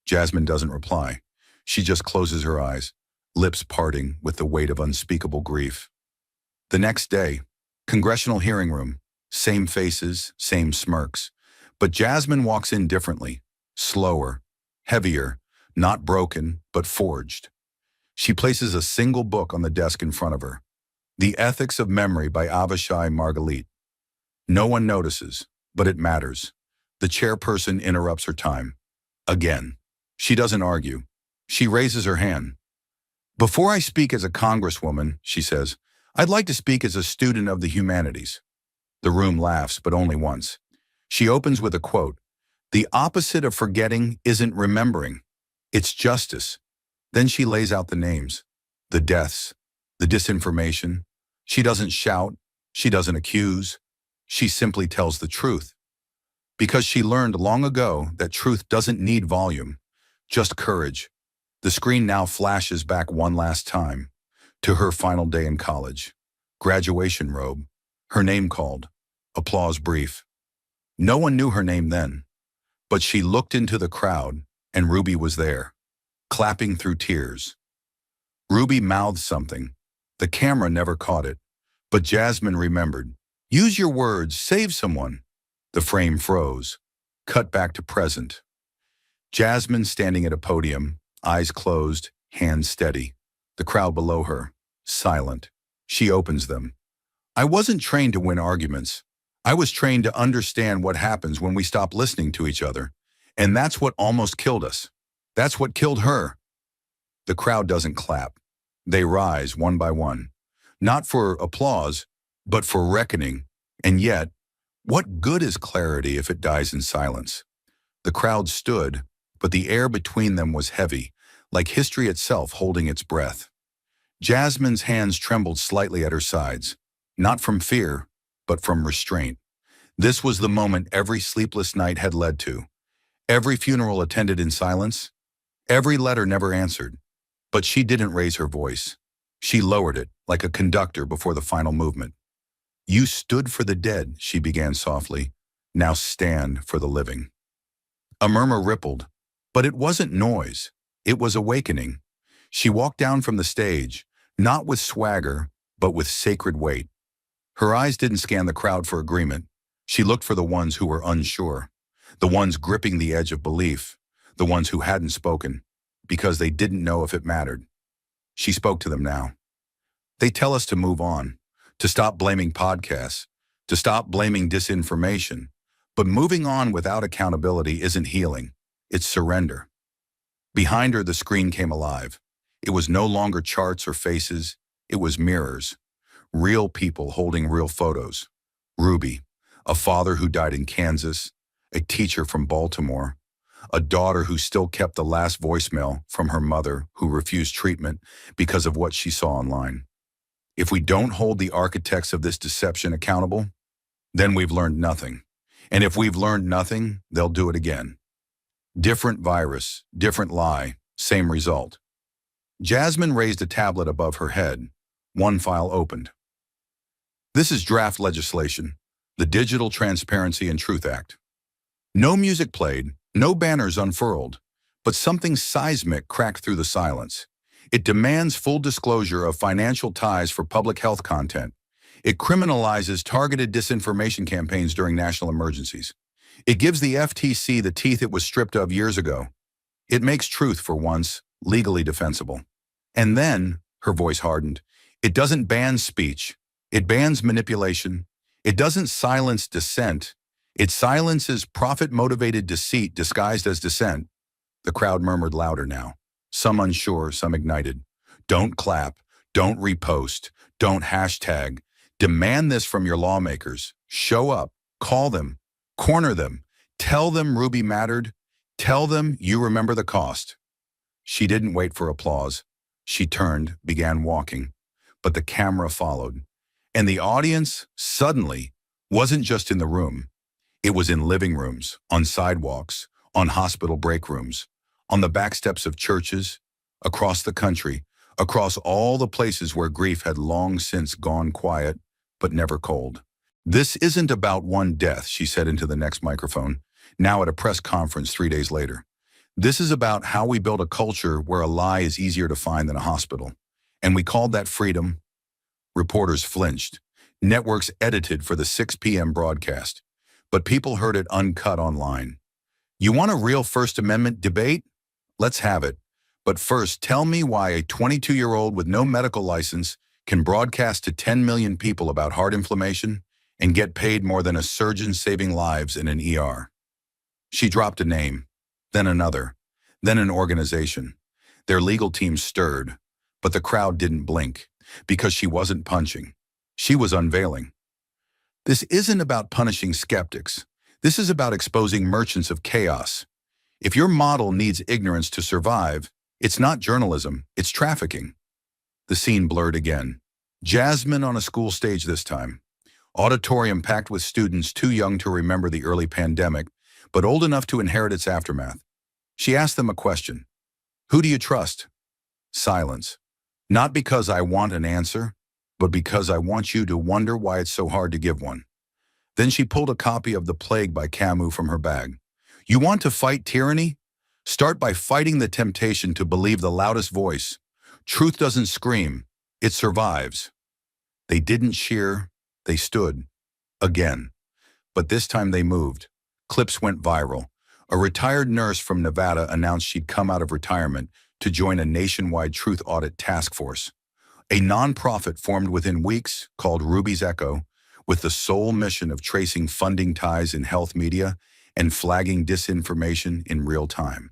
Jasmine doesn't reply. She just closes her eyes, lips parting with the weight of unspeakable grief. The next day, congressional hearing room, same faces, same smirks. But Jasmine walks in differently, slower, heavier, not broken, but forged. She places a single book on the desk in front of her, The Ethics of Memory by Avishai Margalit. No one notices, but it matters. The chairperson interrupts her time. Again. She doesn't argue. She raises her hand. Before I speak as a congresswoman, she says, I'd like to speak as a student of the humanities. The room laughs, but only once. She opens with a quote. The opposite of forgetting isn't remembering. It's justice. Then she lays out the names, the deaths, the disinformation. She doesn't shout. She doesn't accuse. She simply tells the truth. Because she learned long ago that truth doesn't need volume, just courage. The screen now flashes back one last time to her final day in college. Graduation robe, her name called, applause brief. No one knew her name then, but she looked into the crowd and Ruby was there, clapping through tears. Ruby mouthed something. The camera never caught it, but Jasmine remembered. Use your words, save someone. The frame froze, cut back to present. Jasmine standing at a podium, eyes closed, hands steady. The crowd below her, silent. She opens them. I wasn't trained to win arguments. I was trained to understand what happens when we stop listening to each other. And that's what almost killed us. That's what killed her. The crowd doesn't clap. They rise one by one. Not for applause, but for reckoning. And yet, what good is clarity if it dies in silence? The crowd stood, but the air between them was heavy, like history itself holding its breath. Jasmine's hands trembled slightly at her sides, not from fear, but from restraint. This was the moment every sleepless night had led to. Every funeral attended in silence. Every letter never answered. But she didn't raise her voice. She lowered it, like a conductor before the final movement. You stood for the dead, she began softly. Now stand for the living. A murmur rippled, but it wasn't noise. It was awakening. She walked down from the stage, not with swagger, but with sacred weight. Her eyes didn't scan the crowd for agreement. She looked for the ones who were unsure, the ones gripping the edge of belief, the ones who hadn't spoken, because they didn't know if it mattered. She spoke to them now. They tell us to move on, to stop blaming podcasts, to stop blaming disinformation. But moving on without accountability isn't healing. It's surrender. Behind her, the screen came alive. It was no longer charts or faces. It was mirrors. Real people holding real photos. Ruby, a father who died in Kansas, a teacher from Baltimore, a daughter who still kept the last voicemail from her mother who refused treatment because of what she saw online. If we don't hold the architects of this deception accountable, then we've learned nothing. And if we've learned nothing, they'll do it again. Different virus, different lie, same result. Jasmine raised a tablet above her head. One file opened. This is draft legislation, the Digital Transparency and Truth Act. No music played, no banners unfurled, but something seismic cracked through the silence. It demands full disclosure of financial ties for public health content. It criminalizes targeted disinformation campaigns during national emergencies. It gives the FTC the teeth it was stripped of years ago. It makes truth, for once, legally defensible. And then, her voice hardened, it doesn't ban speech. It bans manipulation. It doesn't silence dissent. It silences profit-motivated deceit disguised as dissent. The crowd murmured louder now. Some unsure, some ignited. Don't clap. Don't repost. Don't hashtag. Demand this from your lawmakers. Show up. Call them. Corner them. Tell them Ruby mattered. Tell them you remember the cost. She didn't wait for applause. She turned, began walking. But the camera followed. And the audience, suddenly, wasn't just in the room. It was in living rooms, on sidewalks, on hospital break rooms, on the back steps of churches, across the country, across all the places where grief had long since gone quiet, but never cold. This isn't about one death, she said into the next microphone, now at a press conference 3 days later. This is about how we build a culture where a lie is easier to find than a hospital. And we called that freedom. Reporters flinched. Networks edited for the 6 p.m. broadcast. But people heard it uncut online. You want a real First Amendment debate? Let's have it. But first, tell me why a 22-year-old with no medical license can broadcast to 10 million people about heart inflammation and get paid more than a surgeon saving lives in an ER. She dropped a name, then another, then an organization. Their legal team stirred, but the crowd didn't blink, because she wasn't punching. She was unveiling. This isn't about punishing skeptics. This is about exposing merchants of chaos. If your model needs ignorance to survive, it's not journalism, it's trafficking. The scene blurred again. Jasmine on a school stage this time. Auditorium packed with students too young to remember the early pandemic, but old enough to inherit its aftermath. She asked them a question. Who do you trust? Silence. Not because I want an answer, but because I want you to wonder why it's so hard to give one. Then she pulled a copy of The Plague by Camus from her bag. You want to fight tyranny? Start by fighting the temptation to believe the loudest voice. Truth doesn't scream, it survives. They didn't cheer, they stood. Again. But this time they moved. Clips went viral. A retired nurse from Nevada announced she'd come out of retirement to join a nationwide truth audit task force. A nonprofit formed within weeks called Ruby's Echo, with the sole mission of tracing funding ties in health media and flagging disinformation in real time.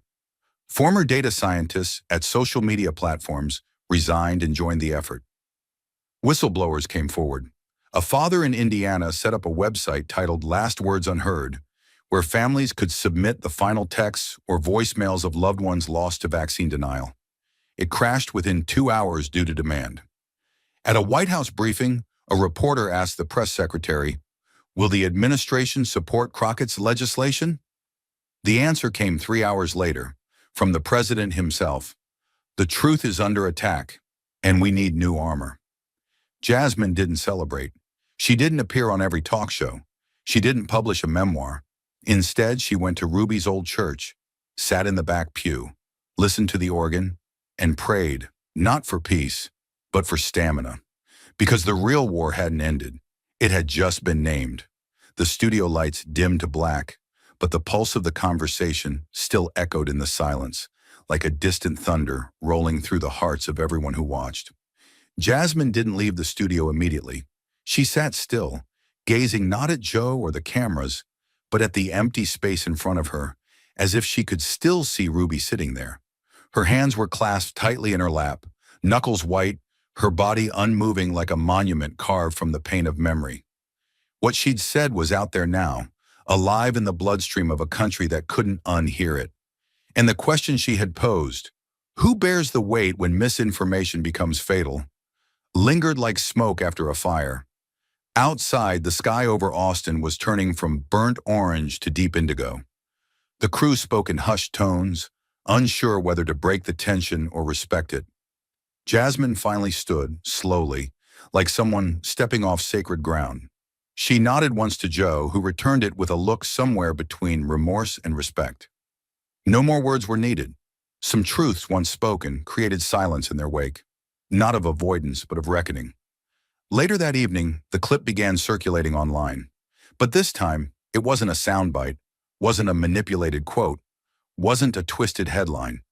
Former data scientists at social media platforms resigned and joined the effort. Whistleblowers came forward. A father in Indiana set up a website titled Last Words Unheard, where families could submit the final texts or voicemails of loved ones lost to vaccine denial. It crashed within 2 hours due to demand. At a White House briefing, a reporter asked the press secretary, "Will the administration support Crockett's legislation?" The answer came 3 hours later, from the president himself. The truth is under attack, and we need new armor. Jasmine didn't celebrate. She didn't appear on every talk show. She didn't publish a memoir. Instead, she went to Ruby's old church, sat in the back pew, listened to the organ, and prayed, not for peace, but for stamina. Because the real war hadn't ended. It had just been named. The studio lights dimmed to black, but the pulse of the conversation still echoed in the silence, like a distant thunder rolling through the hearts of everyone who watched. Jasmine didn't leave the studio immediately. She sat still, gazing not at Joe or the cameras, but at the empty space in front of her, as if she could still see Ruby sitting there. Her hands were clasped tightly in her lap, knuckles white, her body unmoving like a monument carved from the paint of memory. What she'd said was out there now, alive in the bloodstream of a country that couldn't unhear it. And the question she had posed, who bears the weight when misinformation becomes fatal, lingered like smoke after a fire. Outside, the sky over Austin was turning from burnt orange to deep indigo. The crew spoke in hushed tones, unsure whether to break the tension or respect it. Jasmine finally stood, slowly, like someone stepping off sacred ground. She nodded once to Joe, who returned it with a look somewhere between remorse and respect. No more words were needed. Some truths once spoken created silence in their wake, not of avoidance, but of reckoning. Later that evening, the clip began circulating online. But this time, it wasn't a soundbite, wasn't a manipulated quote, wasn't a twisted headline.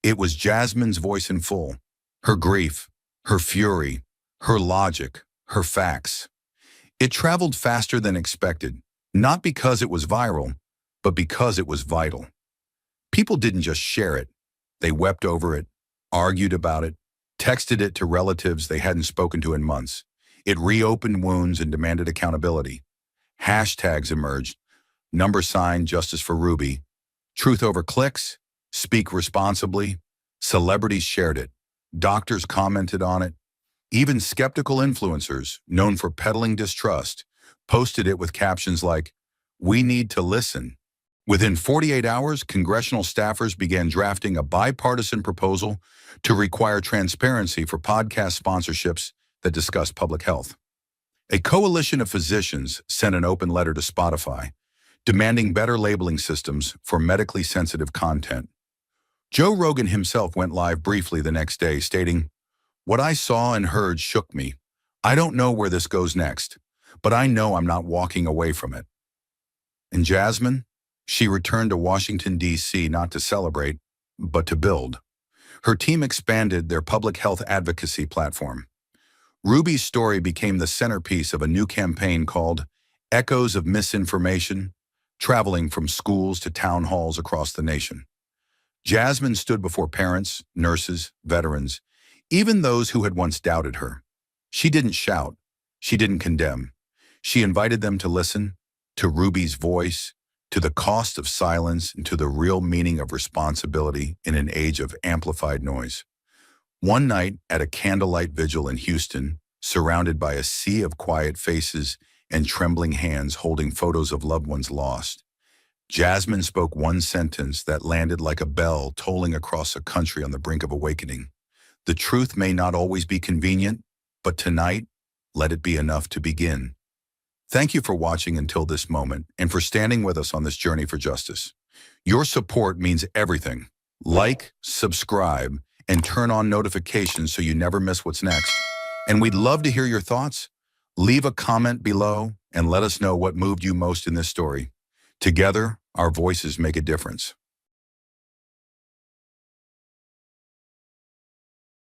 It was Jasmine's voice in full. Her grief, her fury, her logic, her facts. It traveled faster than expected, not because it was viral, but because it was vital. People didn't just share it. They wept over it, argued about it, texted it to relatives they hadn't spoken to in months. It reopened wounds and demanded accountability. Hashtags emerged. #, Justice for Ruby. Truth over clicks. Speak responsibly. Celebrities shared it. Doctors commented on it. Even skeptical influencers, known for peddling distrust, posted it with captions like, "We need to listen." Within 48 hours, congressional staffers began drafting a bipartisan proposal to require transparency for podcast sponsorships that discuss public health. A coalition of physicians sent an open letter to Spotify, demanding better labeling systems for medically sensitive content. Joe Rogan himself went live briefly the next day, stating, "What I saw and heard shook me. I don't know where this goes next, but I know I'm not walking away from it." And Jasmine? She returned to Washington, D.C. not to celebrate, but to build. Her team expanded their public health advocacy platform. Ruby's story became the centerpiece of a new campaign called Echoes of Misinformation, traveling from schools to town halls across the nation. Jasmine stood before parents, nurses, veterans, even those who had once doubted her. She didn't shout. She didn't condemn. She invited them to listen, to Ruby's voice, to the cost of silence, and to the real meaning of responsibility in an age of amplified noise. One night, at a candlelight vigil in Houston, surrounded by a sea of quiet faces and trembling hands holding photos of loved ones lost, Jasmine spoke one sentence that landed like a bell tolling across a country on the brink of awakening. The truth may not always be convenient, but tonight, let it be enough to begin. Thank you for watching until this moment and for standing with us on this journey for justice. Your support means everything. Like, subscribe, and turn on notifications so you never miss what's next. And we'd love to hear your thoughts. Leave a comment below and let us know what moved you most in this story. Together, our voices make a difference.